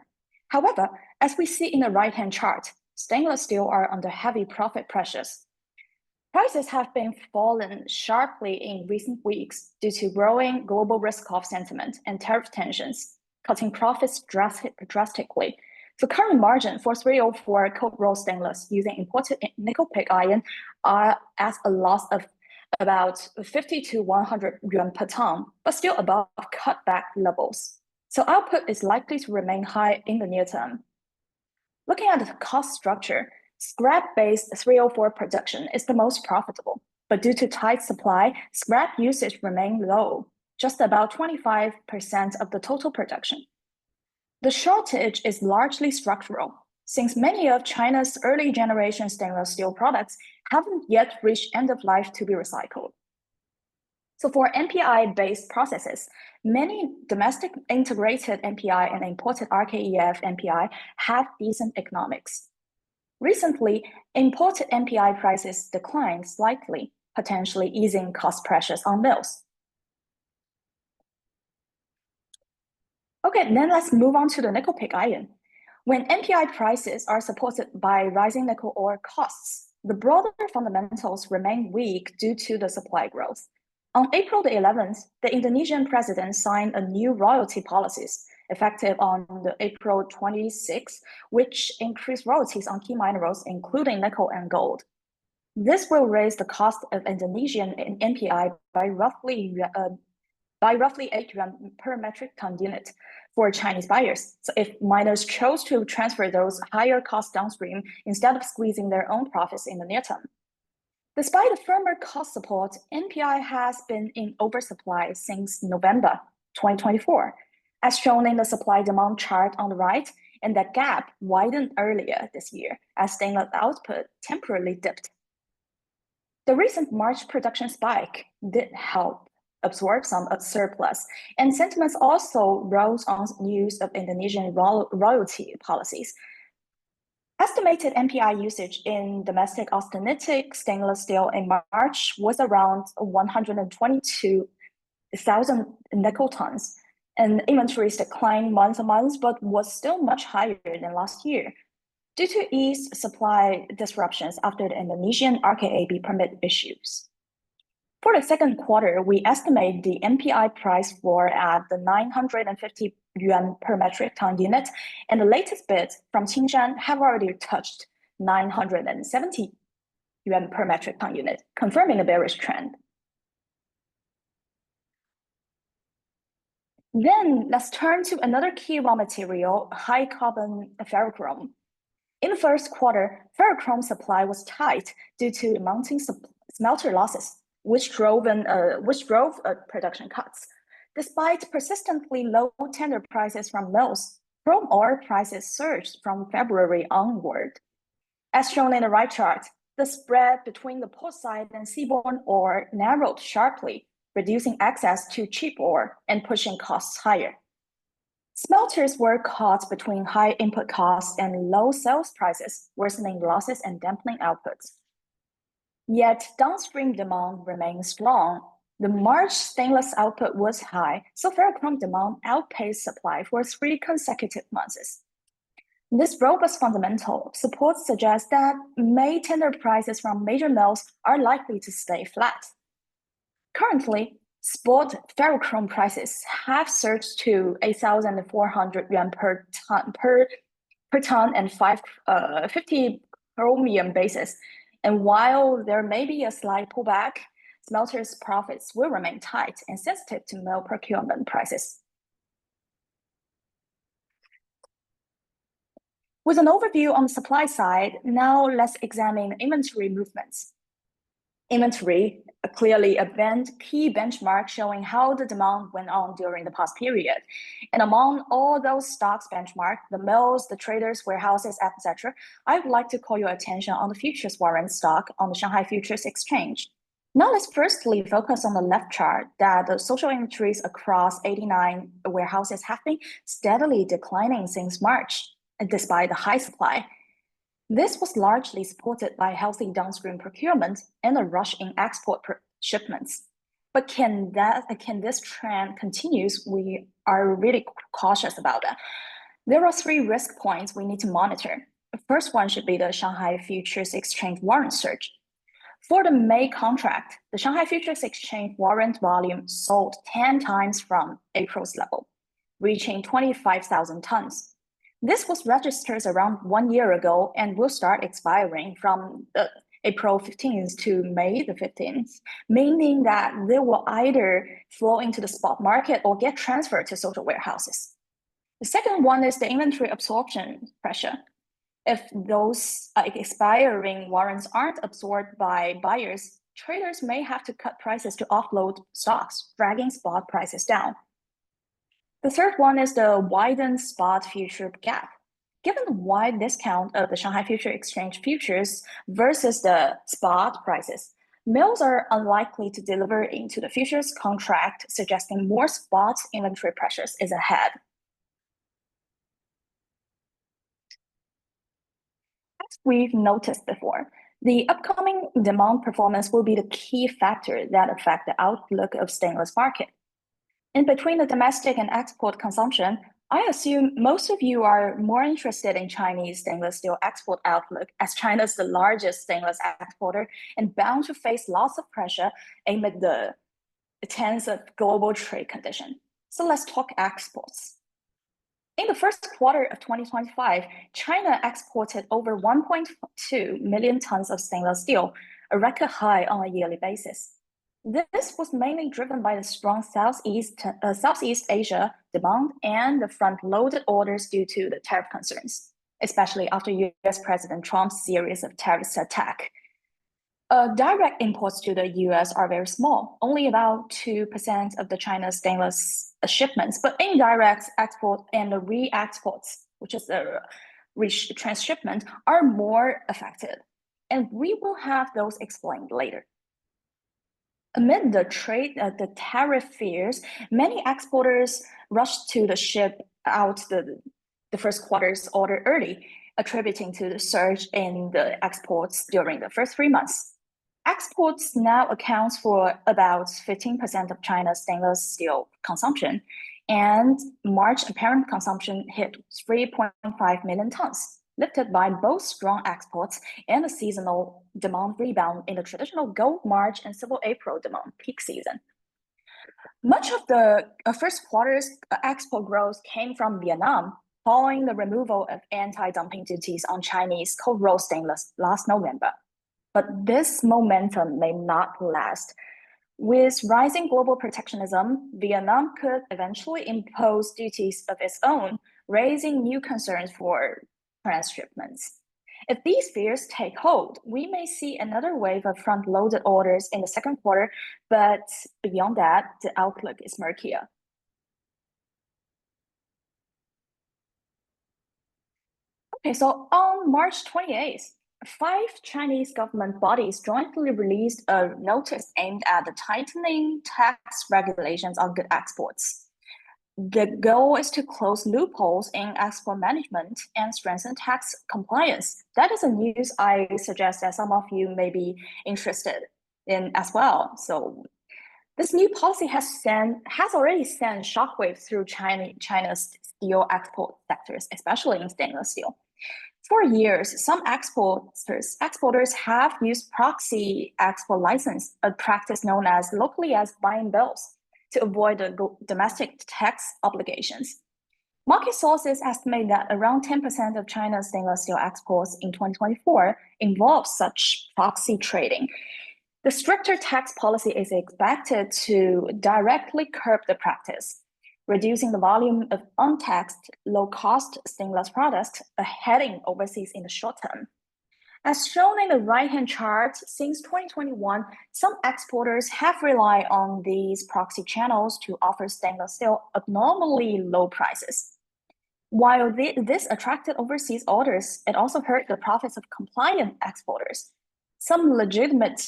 However, as we see in the right-hand chart, stainless steel are under heavy profit pressures. Prices have been fallen sharply in recent weeks due to growing global risk-off sentiment and tariff tensions, cutting profits drastically. The current margin for 304 cold-rolled stainless using imported nickel pig iron are at a loss of about 50 to 100 yuan per ton, but still above cutback levels. So output is likely to remain high in the near term. Looking at the cost structure, scrap-based 304 production is the most profitable, but due to tight supply, scrap usage remained low, just about 25% of the total production. The shortage is largely structural, since many of China's early generation stainless steel products haven't yet reached end of life to be recycled. So for NPI-based processes, many domestic integrated NPI and imported RKEF NPI have decent economics. Recently, imported NPI prices declined slightly, potentially easing cost pressures on mills. Okay, then let's move on to the nickel pig iron. When NPI prices are supported by rising nickel ore costs, the broader fundamentals remain weak due to the supply growth. On April the 11th, the Indonesian president signed a new royalty policies effective on the April 26th, which increased royalties on key minerals, including nickel and gold. This will raise the cost of Indonesian NPI by roughly 8 yuan per metric ton unit for Chinese buyers. So if miners chose to transfer those higher costs downstream instead of squeezing their own profits in the near term. Despite a firmer cost support, NPI has been in oversupply since November 2024, as shown in the supply-demand chart on the right, and that gap widened earlier this year as stainless output temporarily dipped. The recent March production spike did help absorb some surplus, and sentiments also rose on news of Indonesian royalty policies. Estimated NPI usage in domestic austenitic stainless steel in March was around 122,000 nickel tons, and inventories declined month on month, but was still much higher than last year due to eased supply disruptions after the Indonesian RKAB permit issues. For the second quarter, we estimate the NPI price floor at the 950 yuan per metric ton unit, and the latest bids from Qingshan have already touched 970 yuan per metric ton unit, confirming the bearish trend. Then let's turn to another key raw material, high carbon ferrochrome. In the first quarter, ferrochrome supply was tight due to mounting smelter losses, which drove production cuts. Despite persistently low tender prices from mills, chrome ore prices surged from February onward. As shown in the right chart, the spread between the port side and seaborne ore narrowed sharply, reducing access to cheap ore and pushing costs higher. Smelters were caught between high input costs and low sales prices, worsening losses and dampening outputs. Yet downstream demand remained strong. The March stainless output was high, so ferrochrome demand outpaced supply for 3 consecutive months. This robust fundamental support suggests that May tender prices from major mills are likely to stay flat. Currently, spot ferrochrome prices have surged to 8,400 yuan per ton and 50 chromium basis. And while there may be a slight pullback, smelters' profits will remain tight and sensitive to mill procurement prices. With an overview on the supply side, now let's examine inventory movements. Inventory clearly a key benchmark showing how the demand went on during the past period. And among all those stocks benchmark, the mills, the traders, warehouses, etc., I would like to call your attention on the futures warrant stock on the Shanghai Futures Exchange. Now let's firstly focus on the left chart that the social inventories across 89 warehouses have been steadily declining since March, despite the high supply. This was largely supported by healthy downstream procurement and a rush in export shipments. But can this trend continue? We are really cautious about that. There are 3 risk points we need to monitor. The first one should be the Shanghai Futures Exchange warrant surge. For the May contract, the Shanghai Futures Exchange warrant volume sold 10 times from April's level, reaching 25,000 tons. This was registered around 1 year ago and will start expiring from April 15th to May the 15th, meaning that they will either flow into the spot market or get transferred to social warehouses. The second one is the inventory absorption pressure. If those expiring warrants aren't absorbed by buyers, traders may have to cut prices to offload stocks, dragging spot prices down. The third one is the widened spot future gap. Given the wide discount of the Shanghai Futures Exchange futures versus the spot prices, mills are unlikely to deliver into the futures contract, suggesting more spot inventory pressures is ahead. As we've noticed before, the upcoming demand performance will be the key factor that affect the outlook of stainless market. In between the domestic and export consumption, I assume most of you are more interested in Chinese stainless steel export outlook, as China is the largest stainless exporter and bound to face lots of pressure amid the tense of global trade condition. So let's talk exports. In the first quarter of 2025, China exported over 1.2 million tons of stainless steel, a record high on a yearly basis. This was mainly driven by the strong Southeast Asia demand and the front-loaded orders due to the tariff concerns, especially after US President Trump's series of tariffs attack. Direct imports to the US are very small, only about 2% of the China's stainless shipments, but indirect export and the re-exports, which is the transshipment, are more affected. And we will have those explained later. Amid the tariff fears, many exporters rushed to ship out the first quarter's order early, attributing to the surge in the exports during the first 3 months. Exports now accounts for about 15% of China's stainless steel consumption, and March apparent consumption hit 3.5 million tons, lifted by both strong exports and a seasonal demand rebound in the traditional gold March and silver April demand peak season. Much of the first quarter's export growth came from Vietnam, following the removal of anti-dumping duties on Chinese cold-rolled stainless last November. But this momentum may not last. With rising global protectionism, Vietnam could eventually impose duties of its own, raising new concerns for transshipments. If these fears take hold, we may see another wave of front-loaded orders in the second quarter, but beyond that, the outlook is murkier. Okay, so on March 28th, 5 Chinese government bodies jointly released a notice aimed at the tightening tax regulations on good exports. The goal is to close loopholes in export management and strengthen tax compliance. That is a news I suggest that some of you may be interested in as well. So this new policy has already sent shockwaves through China's steel export sectors, especially in stainless steel. For years, some exporters have used proxy export license, a practice known as locally as buying bills, to avoid the domestic tax obligations. Market sources estimate that around 10% of China's stainless steel exports in 2024 involve such proxy trading. The stricter tax policy is expected to directly curb the practice, reducing the volume of untaxed, low-cost stainless products heading overseas in the short term. As shown in the right-hand chart, since 2021, some exporters have relied on these proxy channels to offer stainless steel abnormally low prices. While this attracted overseas orders, it also hurt the profits of compliant exporters. Some legitimate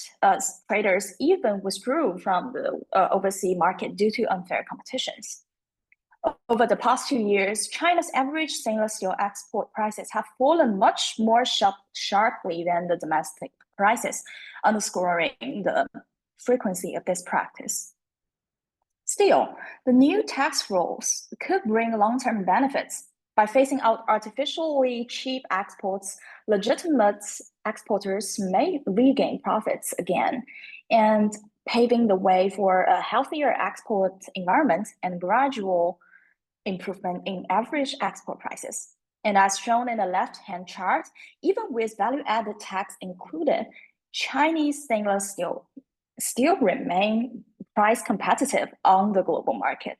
traders even withdrew from the overseas market due to unfair competitions. Over the past 2 years, China's average stainless steel export prices have fallen much more sharply than the domestic prices, underscoring the frequency of this practice. Still, the new tax rules could bring long-term benefits. By phasing out artificially cheap exports, legitimate exporters may regain profits again, and paving the way for a healthier export environment and gradual improvement in average export prices. And as shown in the left-hand chart, even with value-added tax included, Chinese stainless steel still remain price competitive on the global market.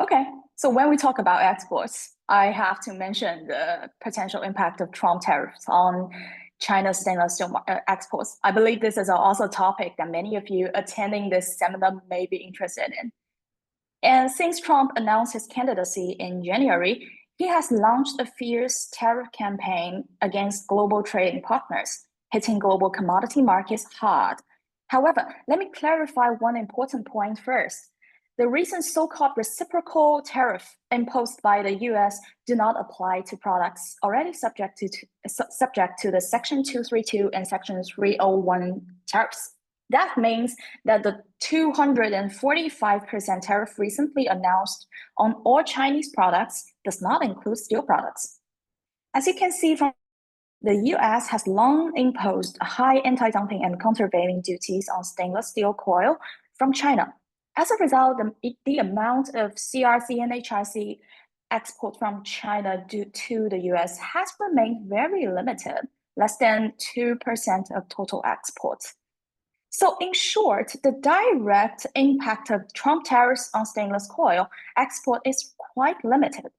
Okay, so when we talk about exports, I have to mention the potential impact of Trump tariffs on China's stainless steel exports. I believe this is also a topic that many of you attending this seminar may be interested in. And since Trump announced his candidacy in January, he has launched a fierce tariff campaign against global trading partners, hitting global commodity markets hard. However, let me clarify one important point first. The recent so-called reciprocal tariff imposed by the US do not apply to products already subject to the Section 232 and Section 301 tariffs. That means that the 245% tariff recently announced on all Chinese products does not include steel products. As you can see from the US has long imposed high anti-dumping and countervailing duties on stainless steel coil from China. As a result, the amount of CRC and HRC export from China due to the US has remained very limited, less than 2% of total exports. So in short, the direct impact of Trump tariffs on stainless coil export is quite limited.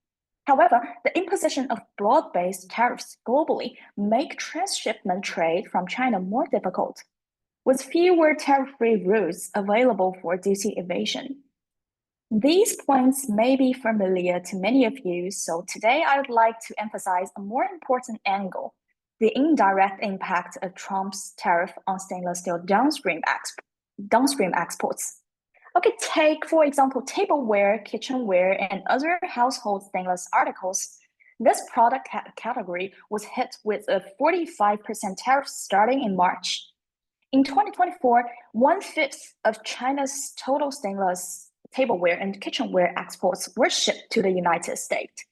However, the imposition of broad-based tariffs globally make transshipment trade from China more difficult, with fewer tariff-free routes available for duty evasion. These points may be familiar to many of you, so today I would like to emphasize a more important angle: the indirect impact of Trump's tariff on stainless steel downstream exports. Okay, take, for example, tableware, kitchenware, and other household stainless articles. This product category was hit with a 45% tariff starting in March. In 2024, 1/5 of China's total stainless tableware and kitchenware exports were shipped to the United States.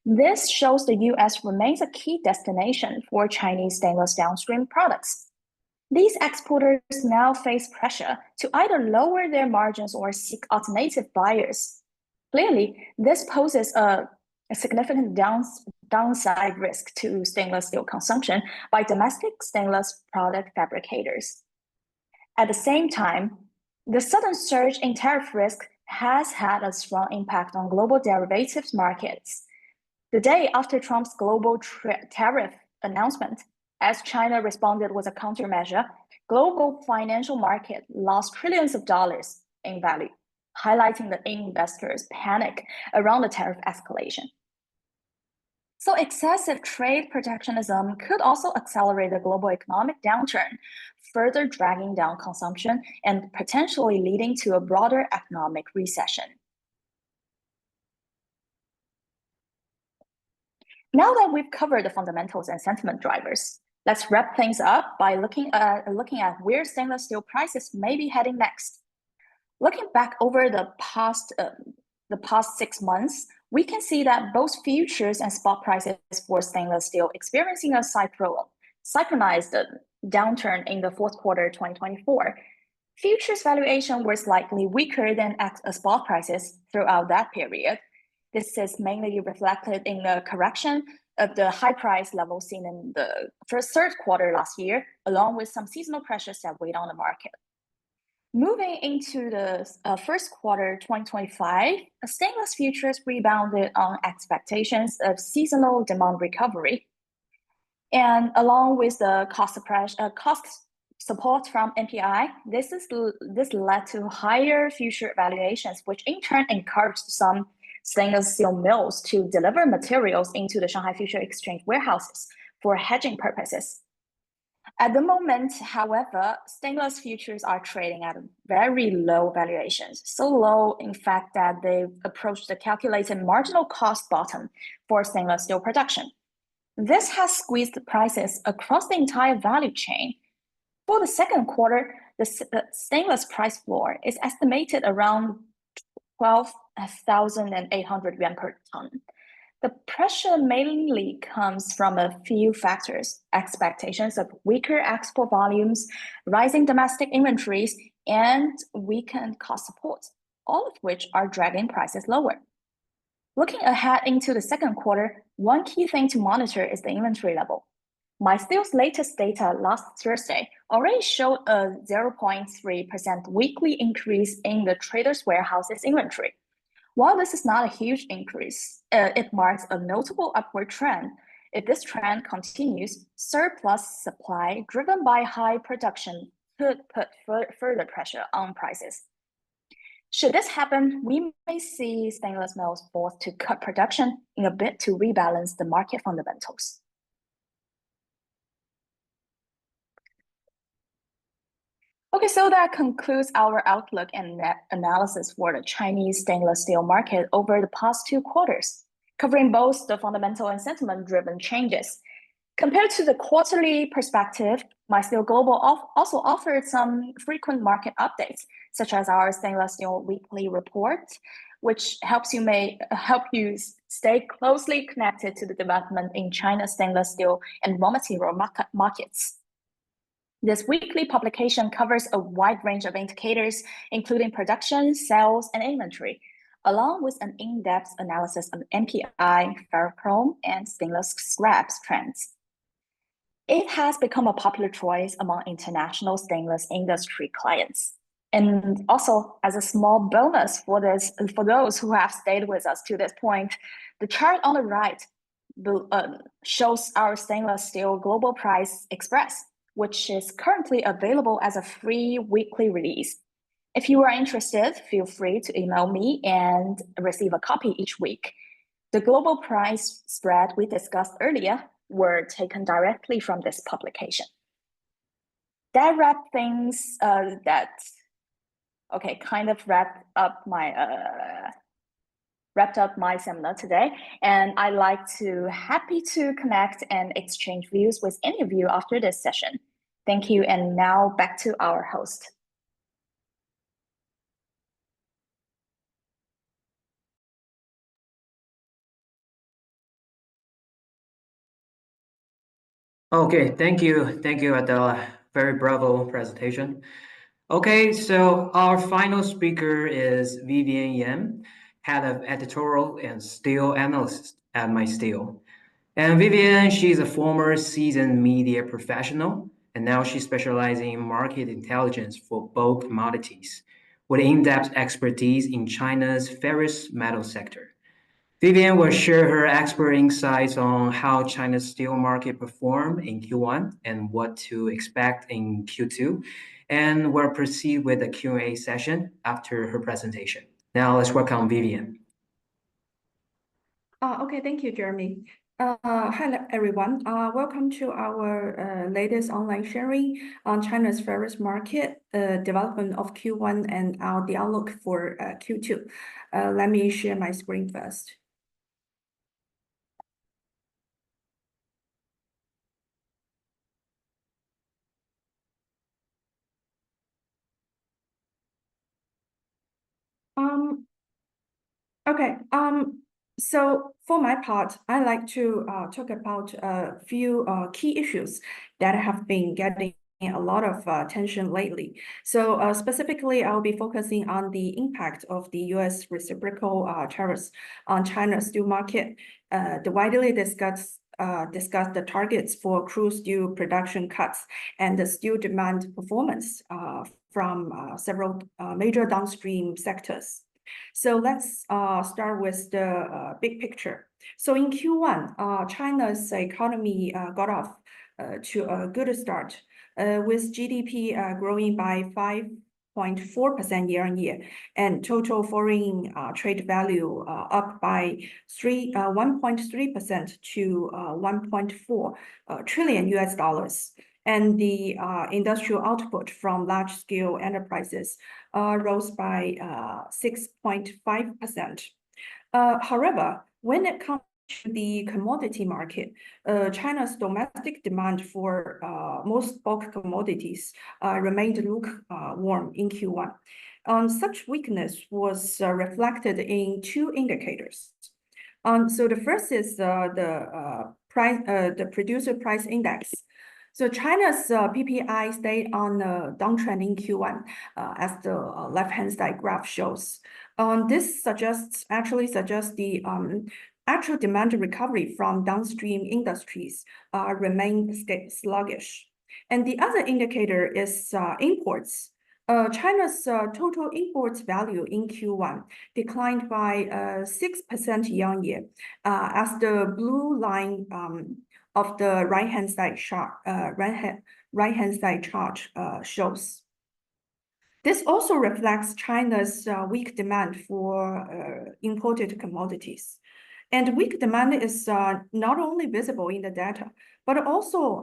This shows the US remains a key destination for Chinese stainless downstream products. These exporters now face pressure to either lower their margins or seek alternative buyers. Clearly, this poses a significant downside risk to stainless steel consumption by domestic stainless product fabricators. At the same time, the sudden surge in tariff risk has had a strong impact on global derivatives markets. The day after Trump's global tariff announcement, as China responded with a countermeasure, global financial market lost trillions of dollars in value. highlighting the investors' panic around the tariff escalation. So excessive trade protectionism could also accelerate the global economic downturn, further dragging down consumption and potentially leading to a broader economic recession. Now that we've covered the fundamentals and sentiment drivers, let's wrap things up by looking at where stainless steel prices may be heading next. Looking back over the past 6 months, we can see that both futures and spot prices for stainless steel experiencing a synchronized downturn in the fourth quarter 2024. Futures valuation were slightly weaker than spot prices throughout that period. This is mainly reflected in the correction of the high price level seen in the third quarter last year, along with some seasonal pressures that weighed on the market. Moving into the first quarter 2025, stainless futures rebounded on expectations of seasonal demand recovery. And along with the cost support from NPI, this led to higher future valuations, which in turn encouraged some stainless steel mills to deliver materials into the Shanghai Future Exchange warehouses for hedging purposes. At the moment, however, stainless futures are trading at very low valuations, so low, in fact, that they've approached the calculated marginal cost bottom for stainless steel production. This has squeezed the prices across the entire value chain. For the second quarter, the stainless price floor is estimated around 12,800 yuan per ton. The pressure mainly comes from a few factors: expectations of weaker export volumes, rising domestic inventories, and weakened cost support, all of which are dragging prices lower. Looking ahead into the second quarter, one key thing to monitor is the inventory level. MySteel's latest data last Thursday already showed a 0.3% weekly increase in the traders' warehouses inventory. While this is not a huge increase, it marks a notable upward trend. If this trend continues, surplus supply driven by high production could put further pressure on prices. Should this happen, we may see stainless mills forced to cut production in a bid to rebalance the market fundamentals. Okay, so that concludes our outlook and analysis for the Chinese stainless steel market over the past 2 quarters, covering both the fundamental and sentiment-driven changes. Compared to the quarterly perspective, MySteel Global also offered some frequent market updates, such as our stainless steel weekly report, which help you stay closely connected to the development in China's stainless steel and raw material markets. This weekly publication covers a wide range of indicators, including production, sales, and inventory, along with an in-depth analysis of NPI, ferrochrome, and stainless scraps trends. It has become a popular choice among international stainless industry clients. And also, as a small bonus for those who have stayed with us to this point, the chart on the right shows our stainless steel global price express, which is currently available as a free weekly release. If you are interested, feel free to email me and receive a copy each week. The global price spread we discussed earlier were taken directly from this publication. That wrapped up my seminar today, and I'd like to happy to connect and exchange views with any of you after this session. Thank you, and now back to our host. Okay, thank you, Adela. Very bravo presentation. Okay, so our final speaker is Vivian Yan, head of editorial and steel analyst at MySteel. And Vivian, she's a former seasoned media professional, and now she's specializing in market intelligence for bulk commodities, with in-depth expertise in China's ferrous metal sector. Vivian will share her expert insights on how China's steel market performed in Q1 and what to expect in Q2, and we'll proceed with the Q&A session after her presentation. Now let's welcome Vivian. Okay, thank you, Jeremy. Hello, everyone. Welcome to our latest online sharing on China's Ferrous market, development of Q1 and the outlook for Q2. Let me share my screen first. Okay. So for my part, I like to talk about a few key issues that have been getting a lot of attention lately. So specifically, I'll be focusing on the impact of the U.S. reciprocal tariffs on China's steel market, the widely discussed the targets for crude steel production cuts and the steel demand performance from several major downstream sectors. So let's start with the big picture. So in Q1, China's economy got off to a good start, with GDP growing by 5.4% year-on-year, and total foreign trade value up by 1.3% to $1.4 trillion. And the industrial output from large-scale enterprises rose by 6.5%. However, when it comes to the commodity market, China's domestic demand for most bulk commodities remained lukewarm in Q1. Such weakness was reflected in two indicators. So the first is the producer price index. So China's PPI stayed on a downtrend in Q1, as the left-hand side graph shows. This actually suggests the actual demand recovery from downstream industries remain sluggish. And the other indicator is imports. China's total imports value in Q1 declined by 6% year-on-year, as the blue line of the right-hand side chart shows. This also reflects China's weak demand for imported commodities. And weak demand is not only visible in the data, but also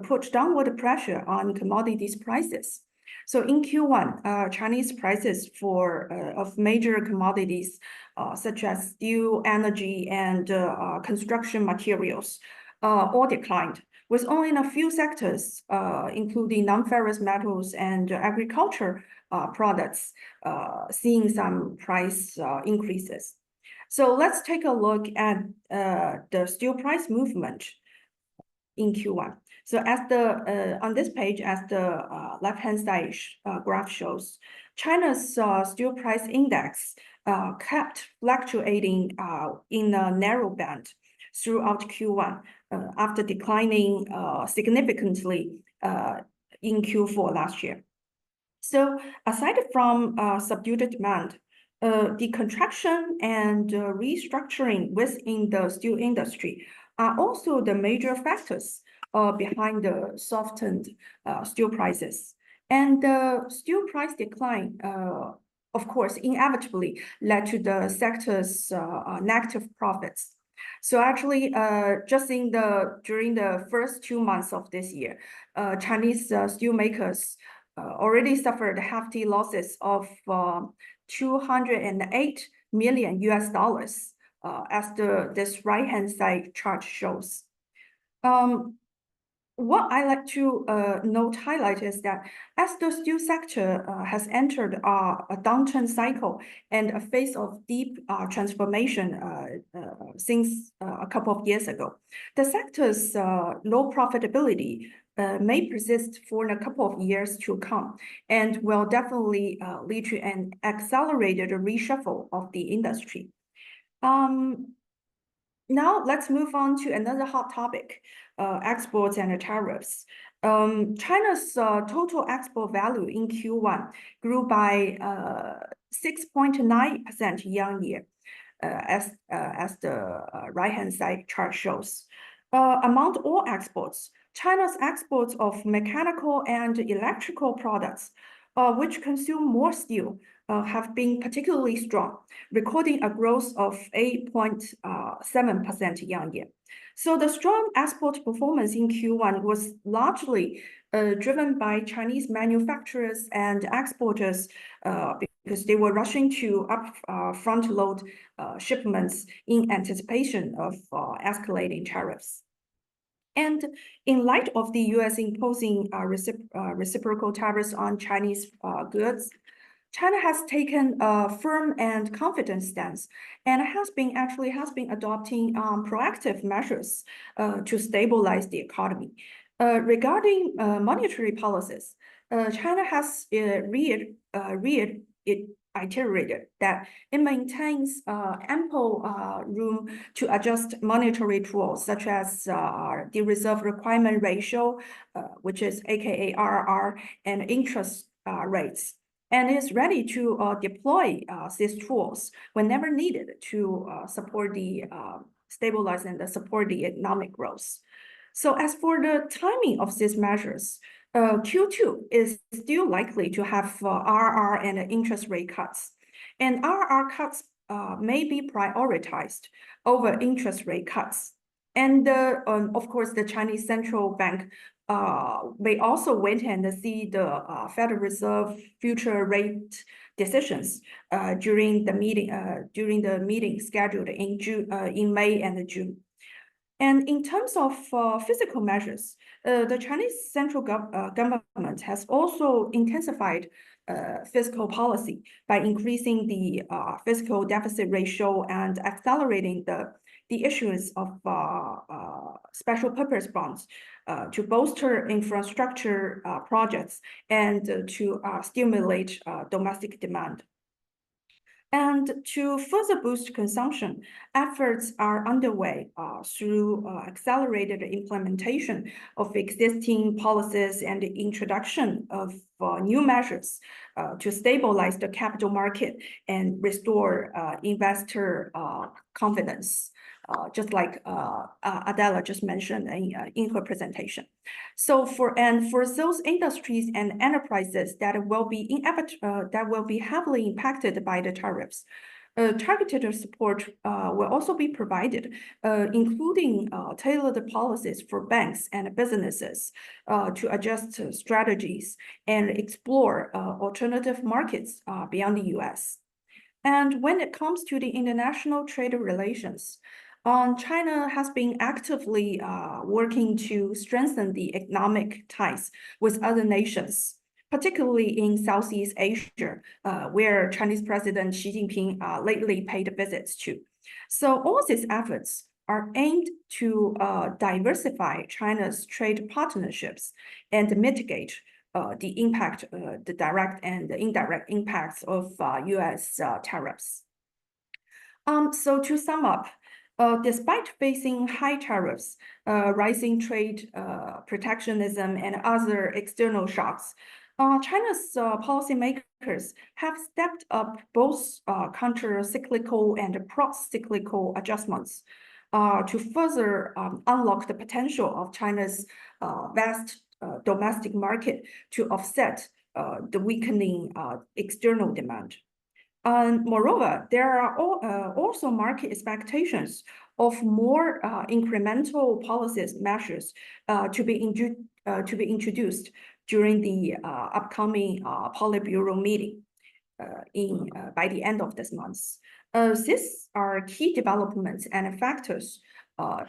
put downward pressure on commodities prices. So in Q1, Chinese prices of major commodities such as steel, energy, and construction materials all declined, with only in a few sectors, including non-ferrous metals and agriculture products, seeing some price increases. So let's take a look at the steel price movement in Q1. So on this page, as the left-hand side graph shows, China's steel price index kept fluctuating in a narrow band throughout Q1, after declining significantly in Q4 last year. So aside from subdued demand, the contraction and restructuring within the steel industry are also the major factors behind the softened steel prices. And the steel price decline, of course, inevitably led to the sector's negative profits. So actually, just during the first 2 months of this year, Chinese steel makers already suffered hefty losses of $208 million, as this right-hand side chart shows. What I like to highlight is that as the steel sector has entered a downturn cycle and a phase of deep transformation since a couple of years ago, the sector's low profitability may persist for a couple of years to come, and will definitely lead to an accelerated reshuffle of the industry. Now let's move on to another hot topic, exports and tariffs. China's total export value in Q1 grew by 6.9% year-on-year, as the right-hand side chart shows. Among all exports, China's exports of mechanical and electrical products, which consume more steel, have been particularly strong, recording a growth of 8.7% year-on-year. So the strong export performance in Q1 was largely driven by Chinese manufacturers and exporters because they were rushing to front load shipments in anticipation of escalating tariffs. And in light of the US imposing reciprocal tariffs on Chinese goods, China has taken a firm and confident stance and has been adopting proactive measures to stabilize the economy. Regarding monetary policies, China has reiterated that it maintains ample room to adjust monetary tools such as the reserve requirement ratio, which is aka RRR, and interest rates, and is ready to deploy these tools whenever needed to stabilize and support the economic growth. So as for the timing of these measures, Q2 is still likely to have RR and interest rate cuts, and RR cuts may be prioritized over interest rate cuts. And of course, the Chinese Central Bank may also wait and see the Federal Reserve future rate decisions during the meeting scheduled in May and June. And in terms of fiscal measures, the Chinese central government has also intensified fiscal policy by increasing the fiscal deficit ratio and accelerating the issuance of special purpose bonds to bolster infrastructure projects and to stimulate domestic demand. And to further boost consumption, efforts are underway through accelerated implementation of existing policies and the introduction of new measures to stabilize the capital market and restore investor confidence, just like Adela just mentioned in her presentation. So for those industries and enterprises that will be heavily impacted by the tariffs, targeted support will also be provided, including tailored policies for banks and businesses to adjust strategies and explore alternative markets beyond the US. And when it comes to the international trade relations, China has been actively working to strengthen the economic ties with other nations, particularly in Southeast Asia, where Chinese President Xi Jinping lately paid visits to. So all these efforts are aimed to diversify China's trade partnerships and mitigate the impact, the direct and the indirect impacts of US tariffs. So to sum up, despite facing high tariffs, rising trade protectionism, and other external shocks, China's policymakers have stepped up both counter-cyclical and pro-cyclical adjustments to further unlock the potential of China's vast domestic market to offset the weakening external demand. And moreover, there are also market expectations of more incremental policies measures to be introduced during the upcoming Politburo meeting by the end of this month. These are key developments and factors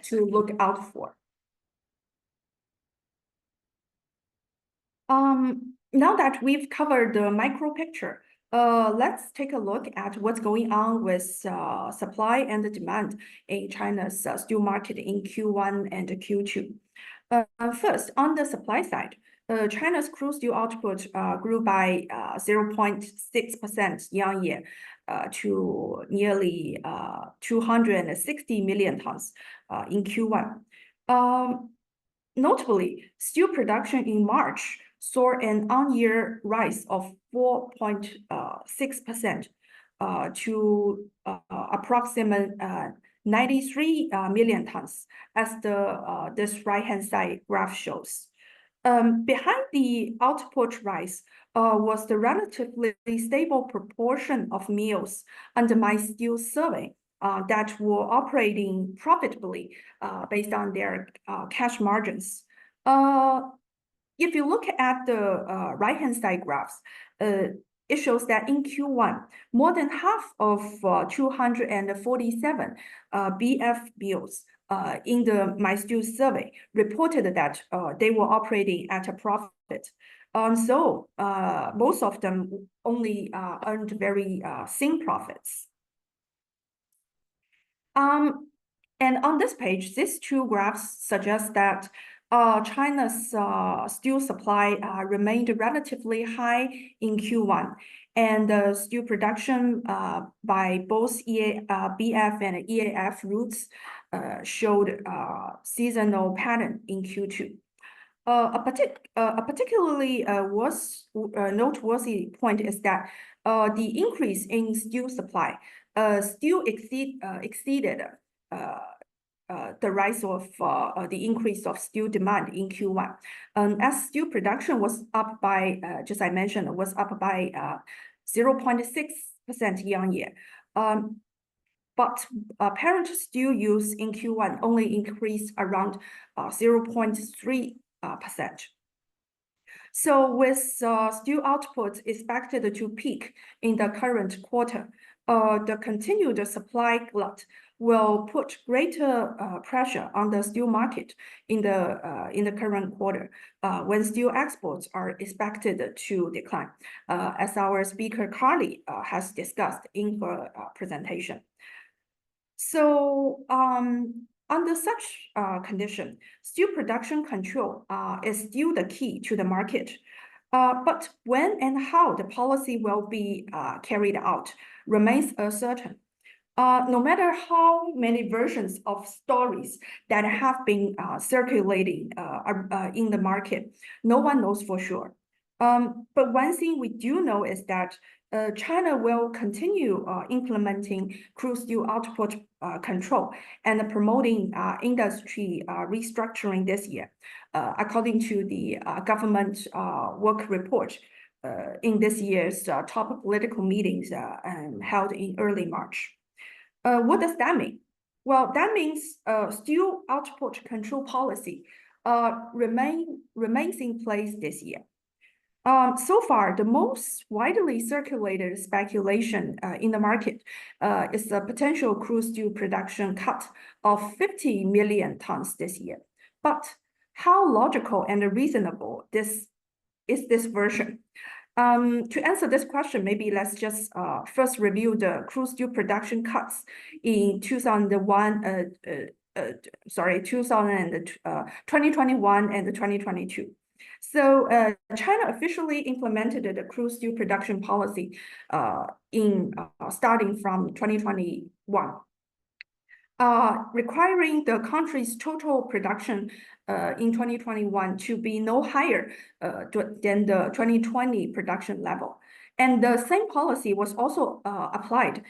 to look out for. Now that we've covered the micro picture, let's take a look at what's going on with supply and demand in China's steel market in Q1 and Q2. First, on the supply side, China's crude steel output grew by 0.6% year-on-year to nearly 260 million tons in Q1. Notably, steel production in March saw an on-year rise of 4.6% to approximate 93 million tons, as this right-hand side graph shows. Behind the output rise was the relatively stable proportion of mills under my steel survey that were operating profitably based on their cash margins. If you look at the right-hand side graphs, it shows that in Q1, more than half of 247 BF mills in the My Steel survey reported that they were operating at a profit. So most of them only earned very thin profits. And on this page, these two graphs suggest that China's steel supply remained relatively high in Q1, and steel production by both BF and EAF routes showed seasonal pattern in Q2. A particularly noteworthy point is that the increase in steel supply still exceeded the rise of the increase of steel demand in Q1. As steel production was up by, just I mentioned, was up by 0.6% year-on-year. But apparent steel use in Q1 only increased around 0.3%. So with steel output expected to peak in the current quarter, the continued supply glut will put greater pressure on the steel market in the current quarter when steel exports are expected to decline, as our speaker Carly has discussed in her presentation. So under such condition, steel production control is still the key to the market. But when and how the policy will be carried out remains uncertain. No matter how many versions of stories that have been circulating in the market, no one knows for sure. But one thing we do know is that China will continue implementing crude steel output control and promoting industry restructuring this year, according to the government work report in this year's top political meetings held in early March. What does that mean? Well, that means steel output control policy remains in place this year. So far, the most widely circulated speculation in the market is the potential crude steel production cut of 50 million tons this year. But how logical and reasonable is this version? To answer this question, maybe let's just first review the crude steel production cuts in 2021 and 2022. So China officially implemented the crude steel production policy starting from 2021. Requiring the country's total production in 2021 to be no higher than the 2020 production level. And the same policy was also applied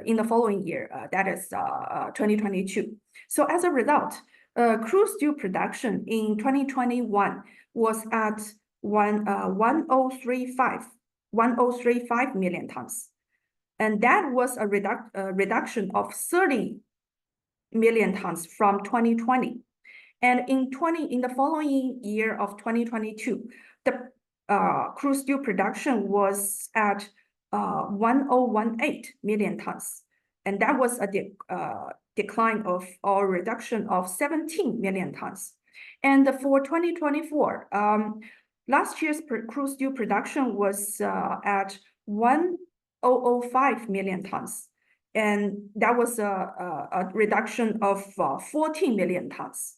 in the following year, that is 2022. So as a result, crude steel production in 2021 was at 1035 million tons. And that was a reduction of 30 million tons from 2020. And in the following year of 2022, the crude steel production was at 1018 million tons. And that was a decline of or reduction of 17 million tons. And for 2024, last year's crude steel production was at 1005 million tons. And that was a reduction of 14 million tons.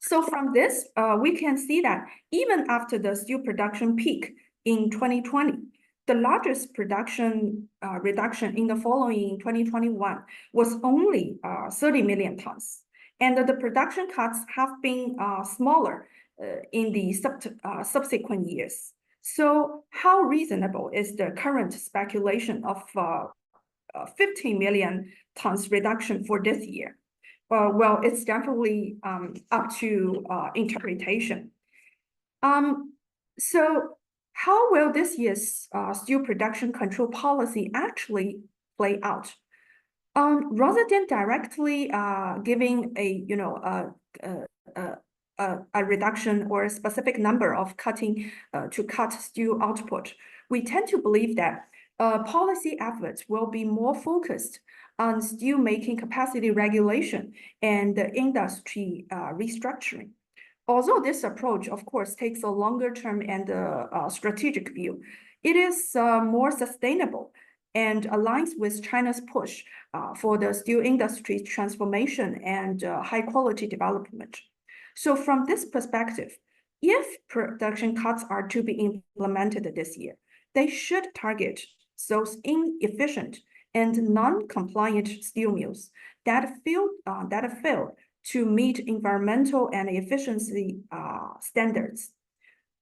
So from this, we can see that even after the steel production peak in 2020, the largest production reduction in the following 2021 was only 30 million tons. And the production cuts have been smaller in the subsequent years. So how reasonable is the current speculation of 50 million tons reduction for this year. Well, it's definitely up to interpretation. So how will this year's steel production control policy actually play out? Rather than directly giving a reduction or a specific number of to cut steel output, we tend to believe that policy efforts will be more focused on steel making capacity regulation and industry restructuring. Although this approach, of course, takes a longer term and strategic view, it is more sustainable and aligns with China's push for the steel industry's transformation and high quality development. So from this perspective, if production cuts are to be implemented this year, they should target those inefficient and non-compliant steel mills that failed to meet environmental and efficiency standards.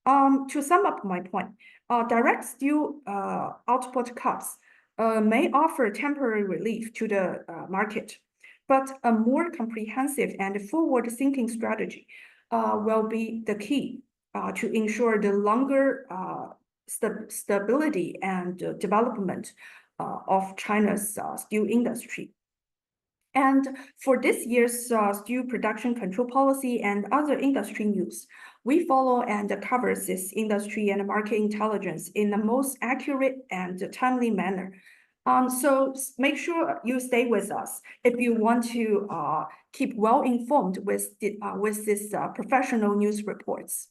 To sum up my point, direct steel output cuts may offer temporary relief to the market, but a more comprehensive and forward-thinking strategy will be the key to ensure the longer stability and development of China's steel industry. And for this year's steel production control policy and other industry news, we follow and cover this industry and market intelligence in the most accurate and timely manner. So make sure you stay with us if you want to keep well informed with this professional news reports.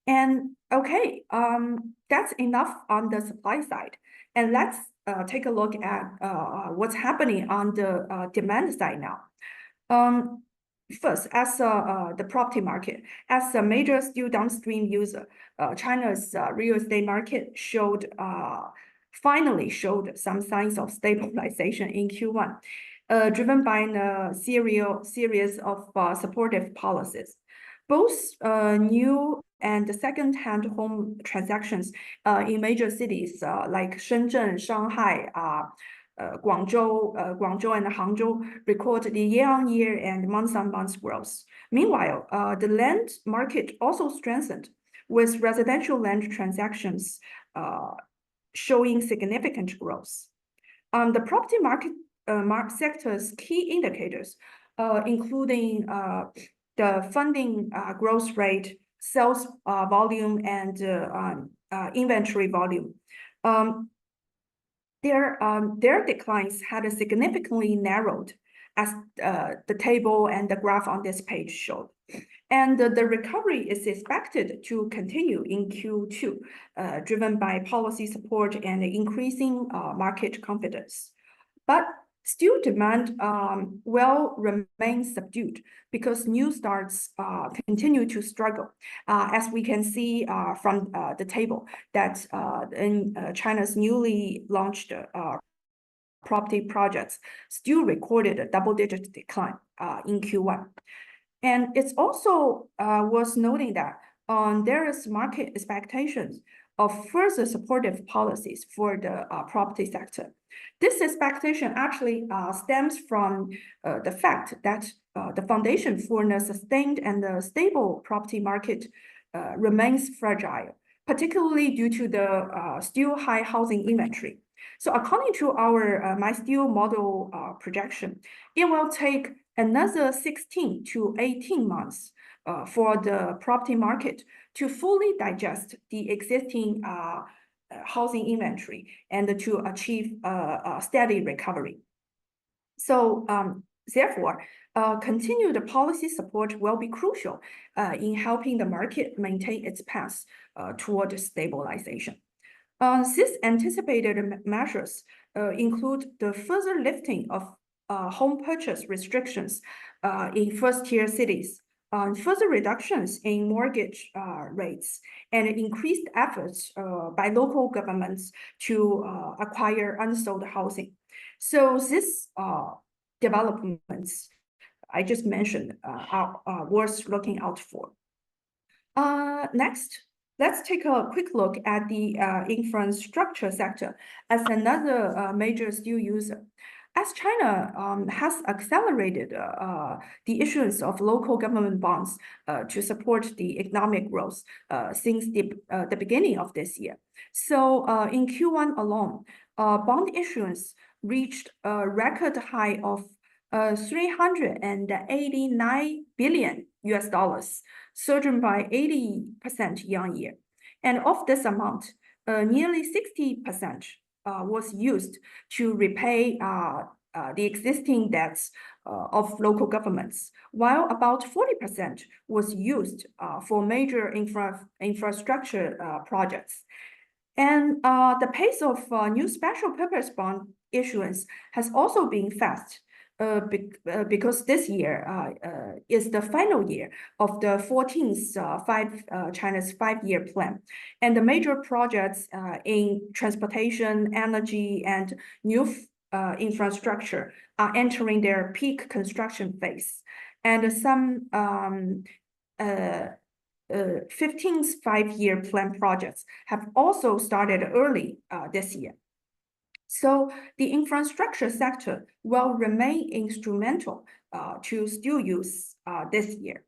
And okay, that's enough on the supply side. And let's take a look at what's happening on the demand side now. First, as the property market, as a major steel downstream user, China's real estate market finally showed some signs of stabilization in Q1, driven by a series of supportive policies. Both new and second-hand home transactions in major cities like Shenzhen, Shanghai, Guangzhou and Hangzhou recorded the year-on-year and month-on-month growth. Meanwhile, the land market also strengthened, with residential land transactions showing significant growth. The property market sector's key indicators, including the funding growth rate, sales volume, and inventory volume, their declines had significantly narrowed, as the table and the graph on this page showed. And the recovery is expected to continue in Q2, driven by policy support and increasing market confidence. But steel demand will remain subdued because new starts continue to struggle, as we can see from the table that in China's newly launched property projects still recorded a double-digit decline in Q1. And it's also worth noting that there is market expectations of further supportive policies for the property sector. This expectation actually stems from the fact that the foundation for a sustained and stable property market remains fragile, particularly due to the still high housing inventory. So according to our MySteel model projection, it will take another 16 to 18 months for the property market to fully digest the existing housing inventory and to achieve a steady recovery. So therefore, continued policy support will be crucial in helping the market maintain its path toward stabilization. These anticipated measures include the further lifting of home purchase restrictions in first-tier cities, further reductions in mortgage rates, and increased efforts by local governments to acquire unsold housing. So these developments I just mentioned are worth looking out for. Next, let's take a quick look at the infrastructure sector as another major steel user. As China has accelerated the issuance of local government bonds to support the economic growth since the beginning of this year. So in Q1 alone, bond issuance reached a record high of $389 billion, surging by 80% year-on-year. And of this amount, nearly 60% was used to repay the existing debts of local governments, while about 40% was used for major infrastructure projects. And the pace of new special purpose bond issuance has also been fast. Because this year is the final year of the 14th China's 5-year plan. And the major projects in transportation, energy, and new infrastructure are entering their peak construction phase. And some 15th 5-year plan projects have also started early this year. So the infrastructure sector will remain instrumental to steel use this year.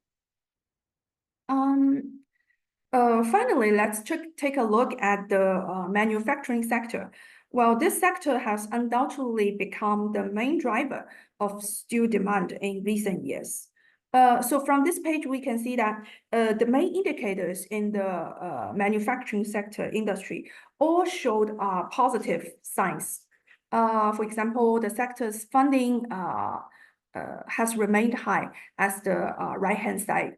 Finally, let's take a look at the manufacturing sector. Well, this sector has undoubtedly become the main driver of steel demand in recent years. So from this page, we can see that the main indicators in the manufacturing sector industry all showed positive signs. For example, the sector's funding has remained high, as the right-hand side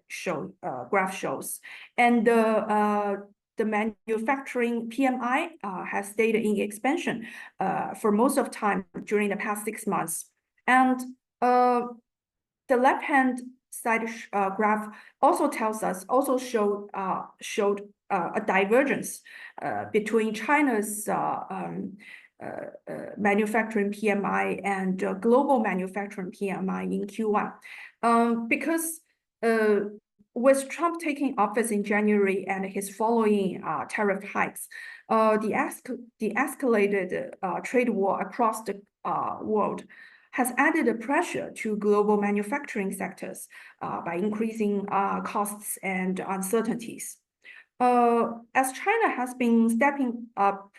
graph shows, and the manufacturing PMI has stayed in expansion for most of time during the past 6 months, and the left-hand side graph also showed a divergence between China's manufacturing PMI and global manufacturing PMI in Q1, because with Trump taking office in January and his following tariff hikes, the escalated trade war across the world has added a pressure to global manufacturing sectors by increasing costs and uncertainties. As China has been stepping up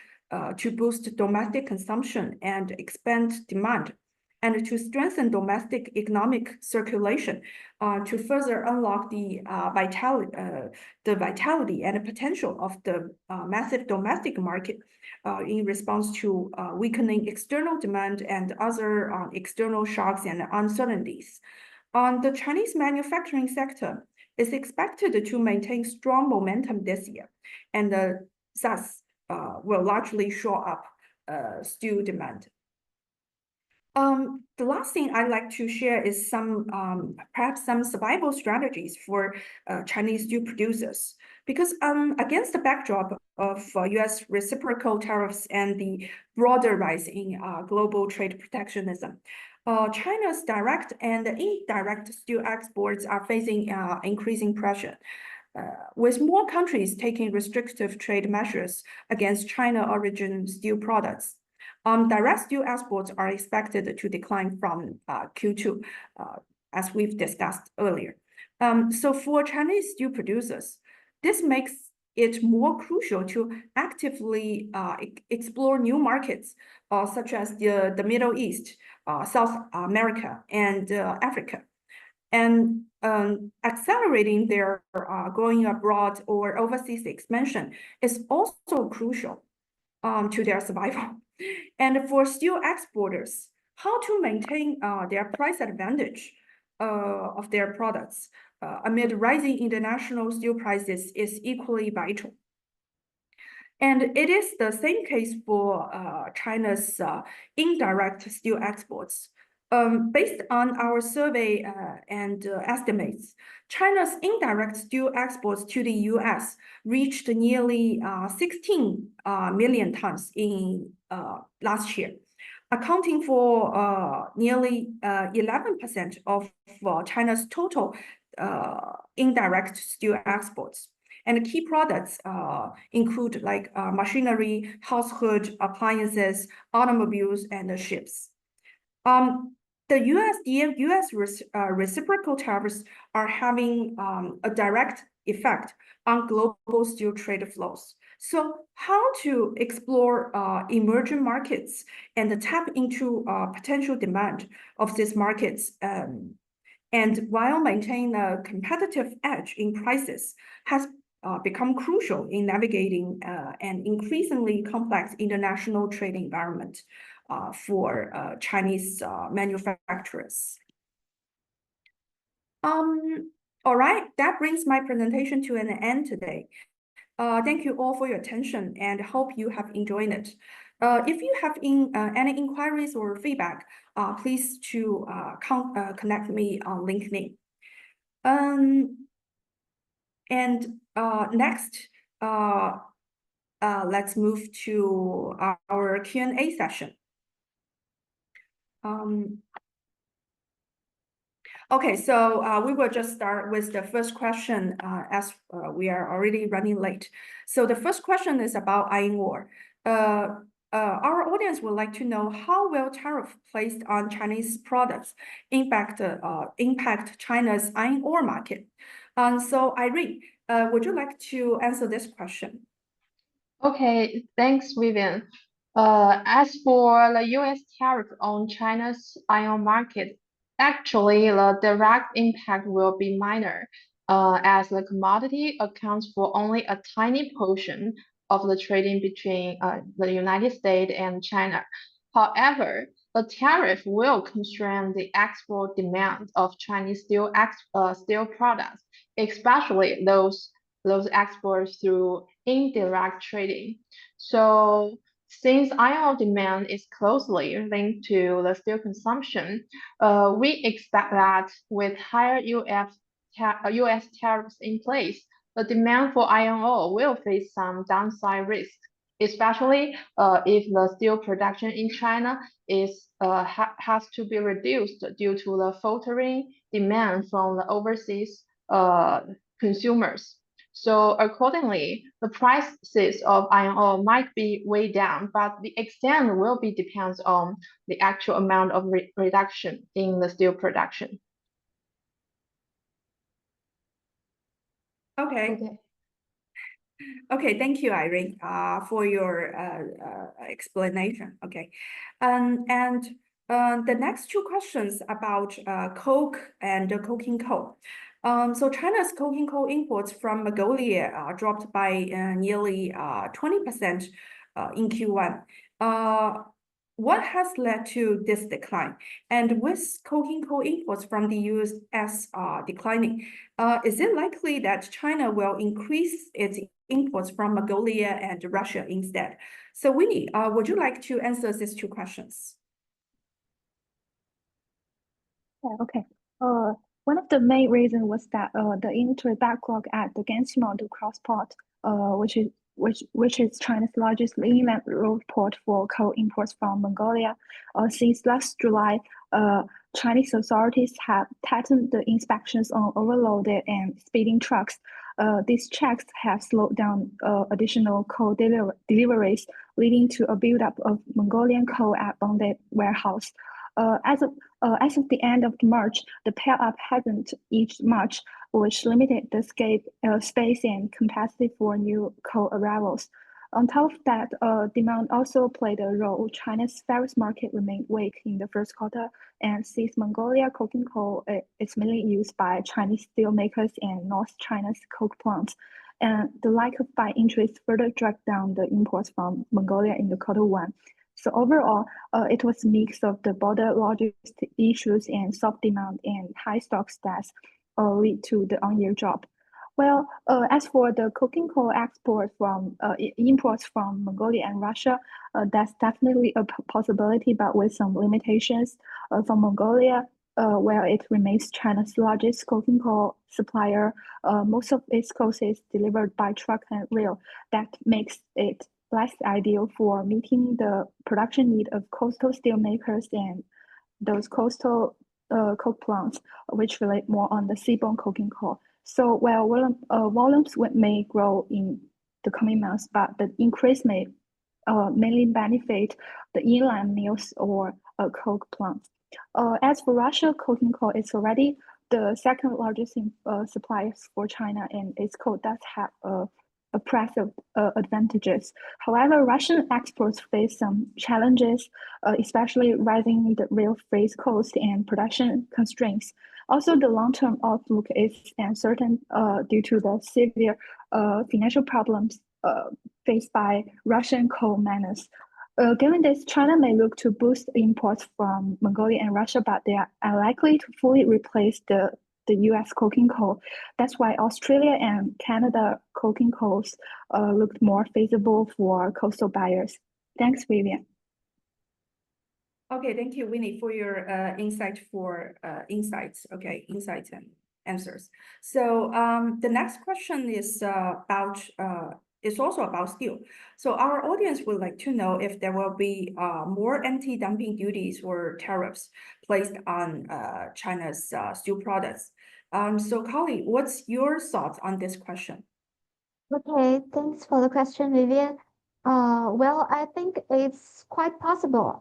to boost domestic consumption and expand demand, and to strengthen domestic economic circulation, to further unlock the vitality and potential of the massive domestic market in response to weakening external demand and other external shocks and uncertainties. The Chinese manufacturing sector is expected to maintain strong momentum this year, and thus will largely shore up steel demand. The last thing I'd like to share is perhaps some survival strategies for Chinese steel producers. Because against the backdrop of US reciprocal tariffs and the broader rise in global trade protectionism, China's direct and indirect steel exports are facing increasing pressure, with more countries taking restrictive trade measures against China origin steel products. Direct steel exports are expected to decline from Q2, as we've discussed earlier. So for Chinese steel producers, this makes it more crucial to actively explore new markets, such as the Middle East, South America, and Africa. And accelerating their going abroad or overseas expansion is also crucial to their survival. And for steel exporters, how to maintain their price advantage of their products amid rising international steel prices is equally vital. And it is the same case for China's indirect steel exports. Based on our survey and estimates, China's indirect steel exports to the US reached nearly 16 million tons in last year, accounting for nearly 11% of China's total indirect steel exports. And the key products include like machinery, household appliances, automobiles, and ships. The U.S. reciprocal tariffs are having a direct effect on global steel trade flows. So how to explore emerging markets and tap into potential demand of these markets and while maintaining a competitive edge in prices has become crucial in navigating an increasingly complex international trade environment for Chinese manufacturers. All right, that brings my presentation to an end today. Thank you all for your attention and hope you have enjoyed it. If you have any inquiries or feedback, please to connect me on LinkedIn. Next, let's move to our Q&A session. Okay, so we will just start with the first question as we are already running late. So the first question is about iron ore. Our audience would like to know how will tariff placed on Chinese products impact China's iron ore market? So Irene, would you like to answer this question? Okay, thanks, Vivian. As for the U.S. tariff on China's iron market, actually the direct impact will be minor, as the commodity accounts for only a tiny portion of the trading between the United States and China. However, the tariff will constrain the export demand of Chinese steel products, especially those exports through indirect trading. So since iron ore demand is closely linked to the steel consumption, we expect that with higher US tariffs in place, the demand for iron ore will face some downside risk, especially if the steel production in China has to be reduced due to the faltering demand from the overseas consumers. So accordingly, the prices of iron ore might be way down, but the extent will be depends on the actual amount of reduction in the steel production. Okay. Okay, thank you, Irene, for your explanation. Okay, the next two questions about coke and coking coal. So China's coking coal imports from Mongolia dropped by nearly 20% in Q1. What has led to this decline? And with coking coal imports from the US declining, is it likely that China will increase its imports from Mongolia and Russia instead? So Winnie, would you like to answer these two questions? Yeah, okay. One of the main reasons was that the inventory backlog at the Gansu cross port, which is China's largest inland road port for coal imports from Mongolia. Since last July, Chinese authorities have tightened the inspections on overloaded and speeding trucks. These checks have slowed down additional coal deliveries, leading to a buildup of Mongolian coal at bonded warehouse. As of the end of March, the pile-up hasn't eased much, which limited the space and capacity for new coal arrivals. On top of that, demand also played a role. China's ferrous market remained weak in the first quarter, and since Mongolia coking coal is mainly used by Chinese steelmakers and North China's coke plants, and the lack of buy interest further dragged down the imports from Mongolia in the quarter one. So overall, it was a mix of the border logistic issues and soft demand and high stock stats lead to the on-year drop. Well, as for the coking coal imports from Mongolia and Russia, that's definitely a possibility, but with some limitations. From Mongolia, where it remains China's largest coking coal supplier, most of its coal is delivered by truck and rail. That makes it less ideal for meeting the production need of coastal steelmakers and those coastal coke plants, which relate more on the seaborne coking coal. So while volumes may grow in the coming months, but the increase may mainly benefit the inland mills or coke plants. As for Russia, coking coal is already the second largest suppliers for China, and its coal does have oppressive advantages. However, Russian exports face some challenges, especially rising the rail freight cost and production constraints. Also, the long-term outlook is uncertain due to the severe financial problems faced by Russian coal miners. Given this, China may look to boost imports from Mongolia and Russia, but they are unlikely to fully replace the US coking coal. That's why Australia and Canada coking coals looked more feasible for coastal buyers. Thanks, Vivian. Okay, thank you, Winnie, for your insights and answers. So the next question is is also about steel. So our audience would like to know if there will be more anti-dumping duties or tariffs placed on China's steel products. So Carly, what's your thoughts on this question? Okay, thanks for the question, Vivian. Well, I think it's quite possible.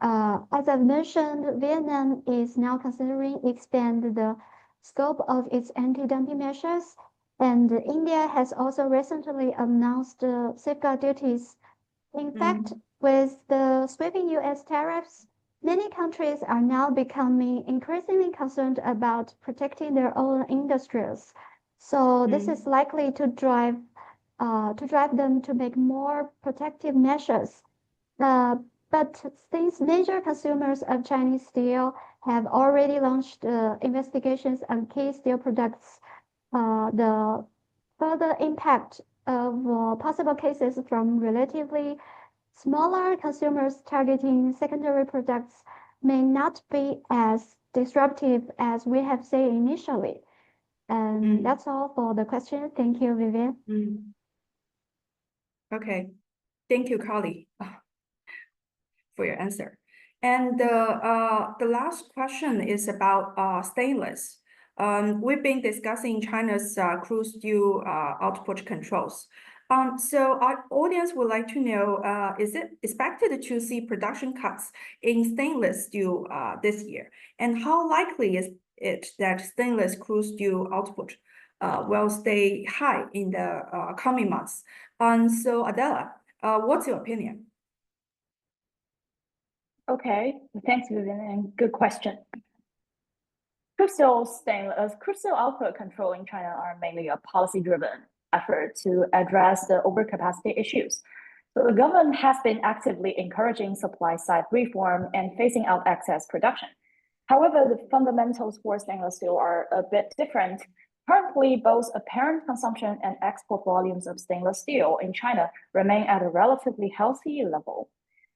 As I've mentioned, Vietnam is now considering expand the scope of its anti-dumping measures, and India has also recently announced safeguard duties. In fact, with the sweeping US tariffs, many countries are now becoming increasingly concerned about protecting their own industries. So this is likely to drive them to make more protective measures. But since major consumers of Chinese steel have already launched investigations on key steel products, the further impact of possible cases from relatively smaller consumers targeting secondary products may not be as disruptive as we have said initially. And that's all for the question. Thank you, Vivian. Okay, thank you, Carly, for your answer. And the last question is about stainless. We've been discussing China's crude steel output controls. So our audience would like to know, is it expected to see production cuts in stainless steel this year? And how likely is it that stainless crude steel output will stay high in the coming months? So Adela, what's your opinion? Okay, thanks, Vivian, and good question. Crude steel output control in China are mainly a policy-driven effort to address the overcapacity issues. So the government has been actively encouraging supply-side reform and phasing out excess production. However, the fundamentals for stainless steel are a bit different. Currently, both apparent consumption and export volumes of stainless steel in China remain at a relatively healthy level.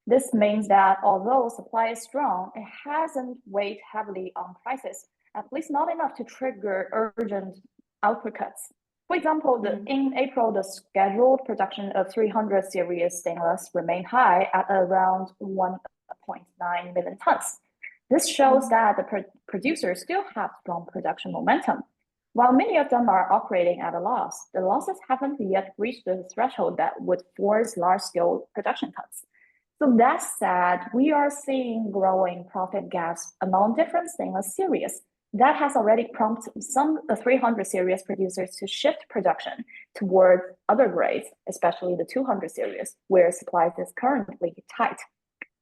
This means that although supply is strong, it hasn't weighed heavily on prices, at least not enough to trigger urgent output cuts. For example, in April, the scheduled production of 300 series stainless remained high at around 1.9 million tons. This shows that the producers still have strong production momentum. While many of them are operating at a loss, the losses haven't yet reached the threshold that would force large-scale production cuts. So that said, we are seeing growing profit gaps among different stainless series. That has already prompted some 300 series producers to shift production toward other grades, especially the 200 series, where supply is currently tight.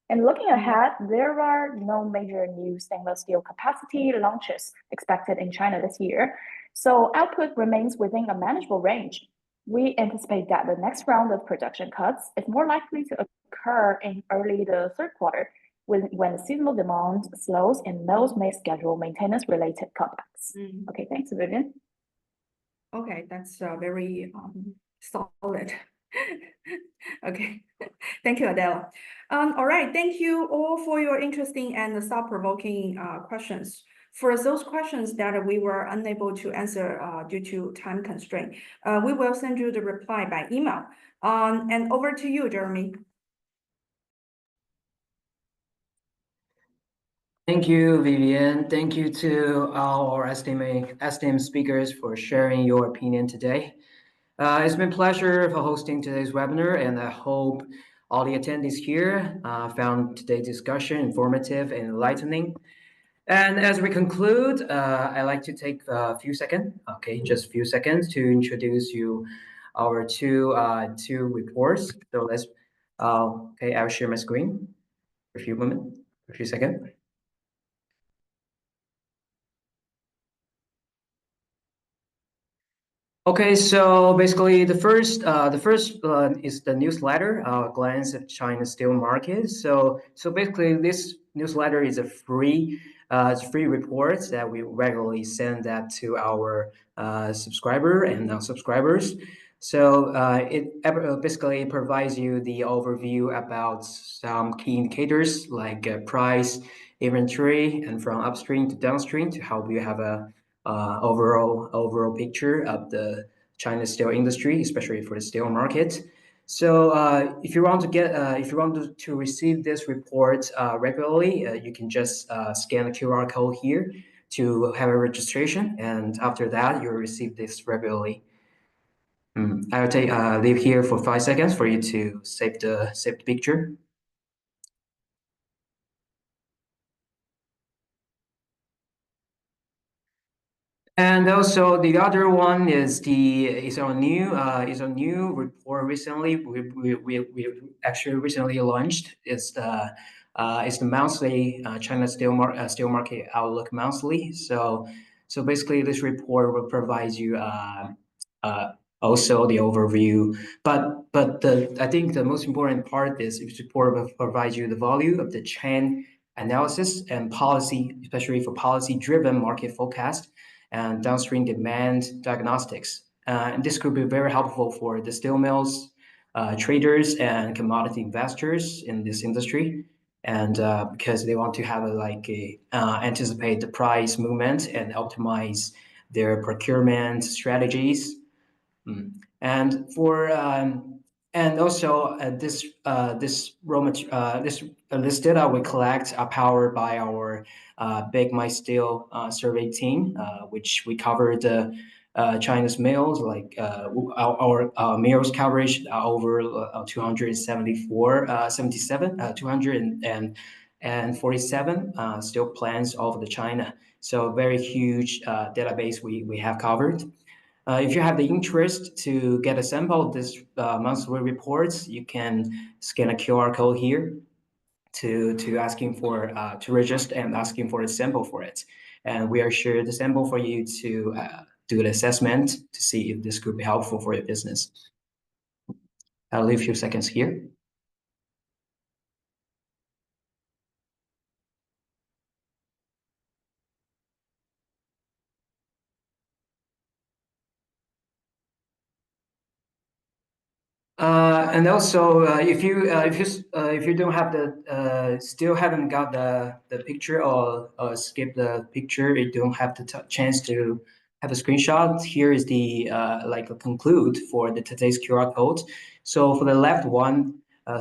And looking ahead, there are no major new stainless steel capacity launches expected in China this year, so output remains within a manageable range. We anticipate that the next round of production cuts is more likely to occur in early the third quarter, when seasonal demand slows and mills may schedule maintenance-related cutbacks. Okay, thanks, Vivian. Okay, that's very solid. Okay, thank you, Adele. All right, thank you all for your interesting and thought-provoking questions. For those questions that we were unable to answer due to time constraint, we will send you the reply by email. And over to you, Jeremy. Thank you, Vivian. Thank you to our esteemed speakers for sharing your opinion today. It's been a pleasure for hosting today's webinar, and I hope all the attendees here found today's discussion informative and enlightening. And as we conclude, I'd like to take a few seconds, okay, just a few seconds to introduce you our two reports. So let's, okay, I'll share my screen for a few moments, for a few seconds. Okay, so basically the first is the newsletter, Glance at China's Steel Market. So basically this newsletter is a it's free reports that we regularly send that to our subscriber and non-subscribers. So it basically provides you the overview about some key indicators like price, inventory, and from upstream to downstream to help you have a overall picture of the China steel industry, especially for the steel market. So if you want to to receive this report regularly, you can just scan the QR code here to have a registration, and after that you'll receive this regularly. I'll leave here for 5 seconds for you to save the picture. And also the other one is our new report recently. We actually recently launched. It's the monthly China steel market outlook monthly. So basically this report will provide you uh, also the overview. But I think the most important part is this report will provide you the value of the chain analysis and policy, especially for policy driven market forecast and downstream demand diagnostics. And this could be very helpful for the steel mills, traders, and commodity investors in this industry. And because they want to have anticipate the price movement and optimize their procurement strategies. And for and also this data we collect are powered by our Big My Steel survey team, which we cover the China's mills, like our mills coverage over 247 steel plants all over the China. So very huge database we have covered. If you have the interest to get a sample of this monthly reports, you can scan a QR code here to asking for to register and asking for a sample for it. And we are sure the sample for you to do an assessment to see if this could be helpful for your business. I'll leave a few seconds here. And also, if you don't have the still haven't got the picture or skip the picture, you don't have the chance to have a screenshot. Here is the like a conclude for the today's QR code. So for the left one,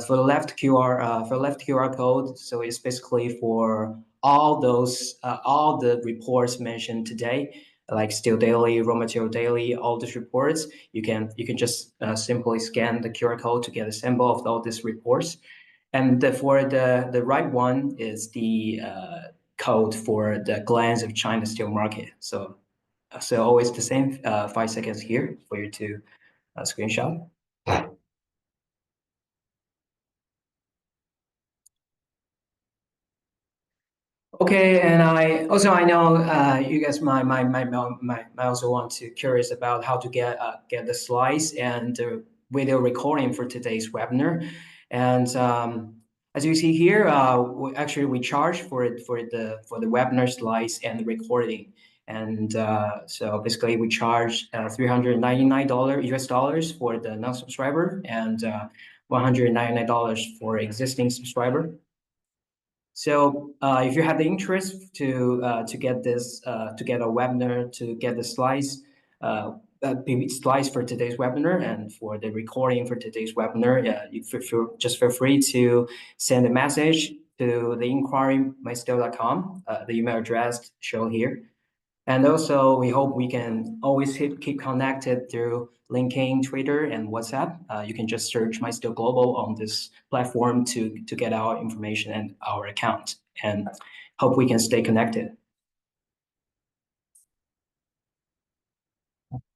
for the left QR code, so it's basically for all those all the reports mentioned today, like Steel Daily, Raw Material Daily, all these reports. You can just simply scan the QR code to get a sample of all these reports. And for the right one is the code for the glance of China steel market. So always the same 5 seconds here for you to screenshot. Okay, and I know you guys might also want to curious about how to get the slides and the video recording for today's webinar. And as you see here, we charge for the webinar slides and the recording. And so basically we charge $399 US dollars for the non-subscriber and $199 for existing subscriber. So if you have the interest to get this to get a webinar, to get the slides slides for today's webinar and for the recording for today's webinar, just feel free to send a message to the inquiry mystill.com, the email address shown here. And also, we hope we can always keep connected through LinkedIn, Twitter, and WhatsApp. You can just search MyStill Global on this platform to get our information and our account. And hope we can stay connected.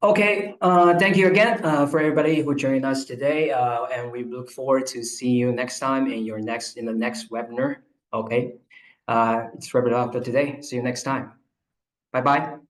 Okay, thank you again for everybody who joined us today, and we look forward to see you next time in the next webinar. Okay, it's wrap it up for today. See you next time. Bye bye.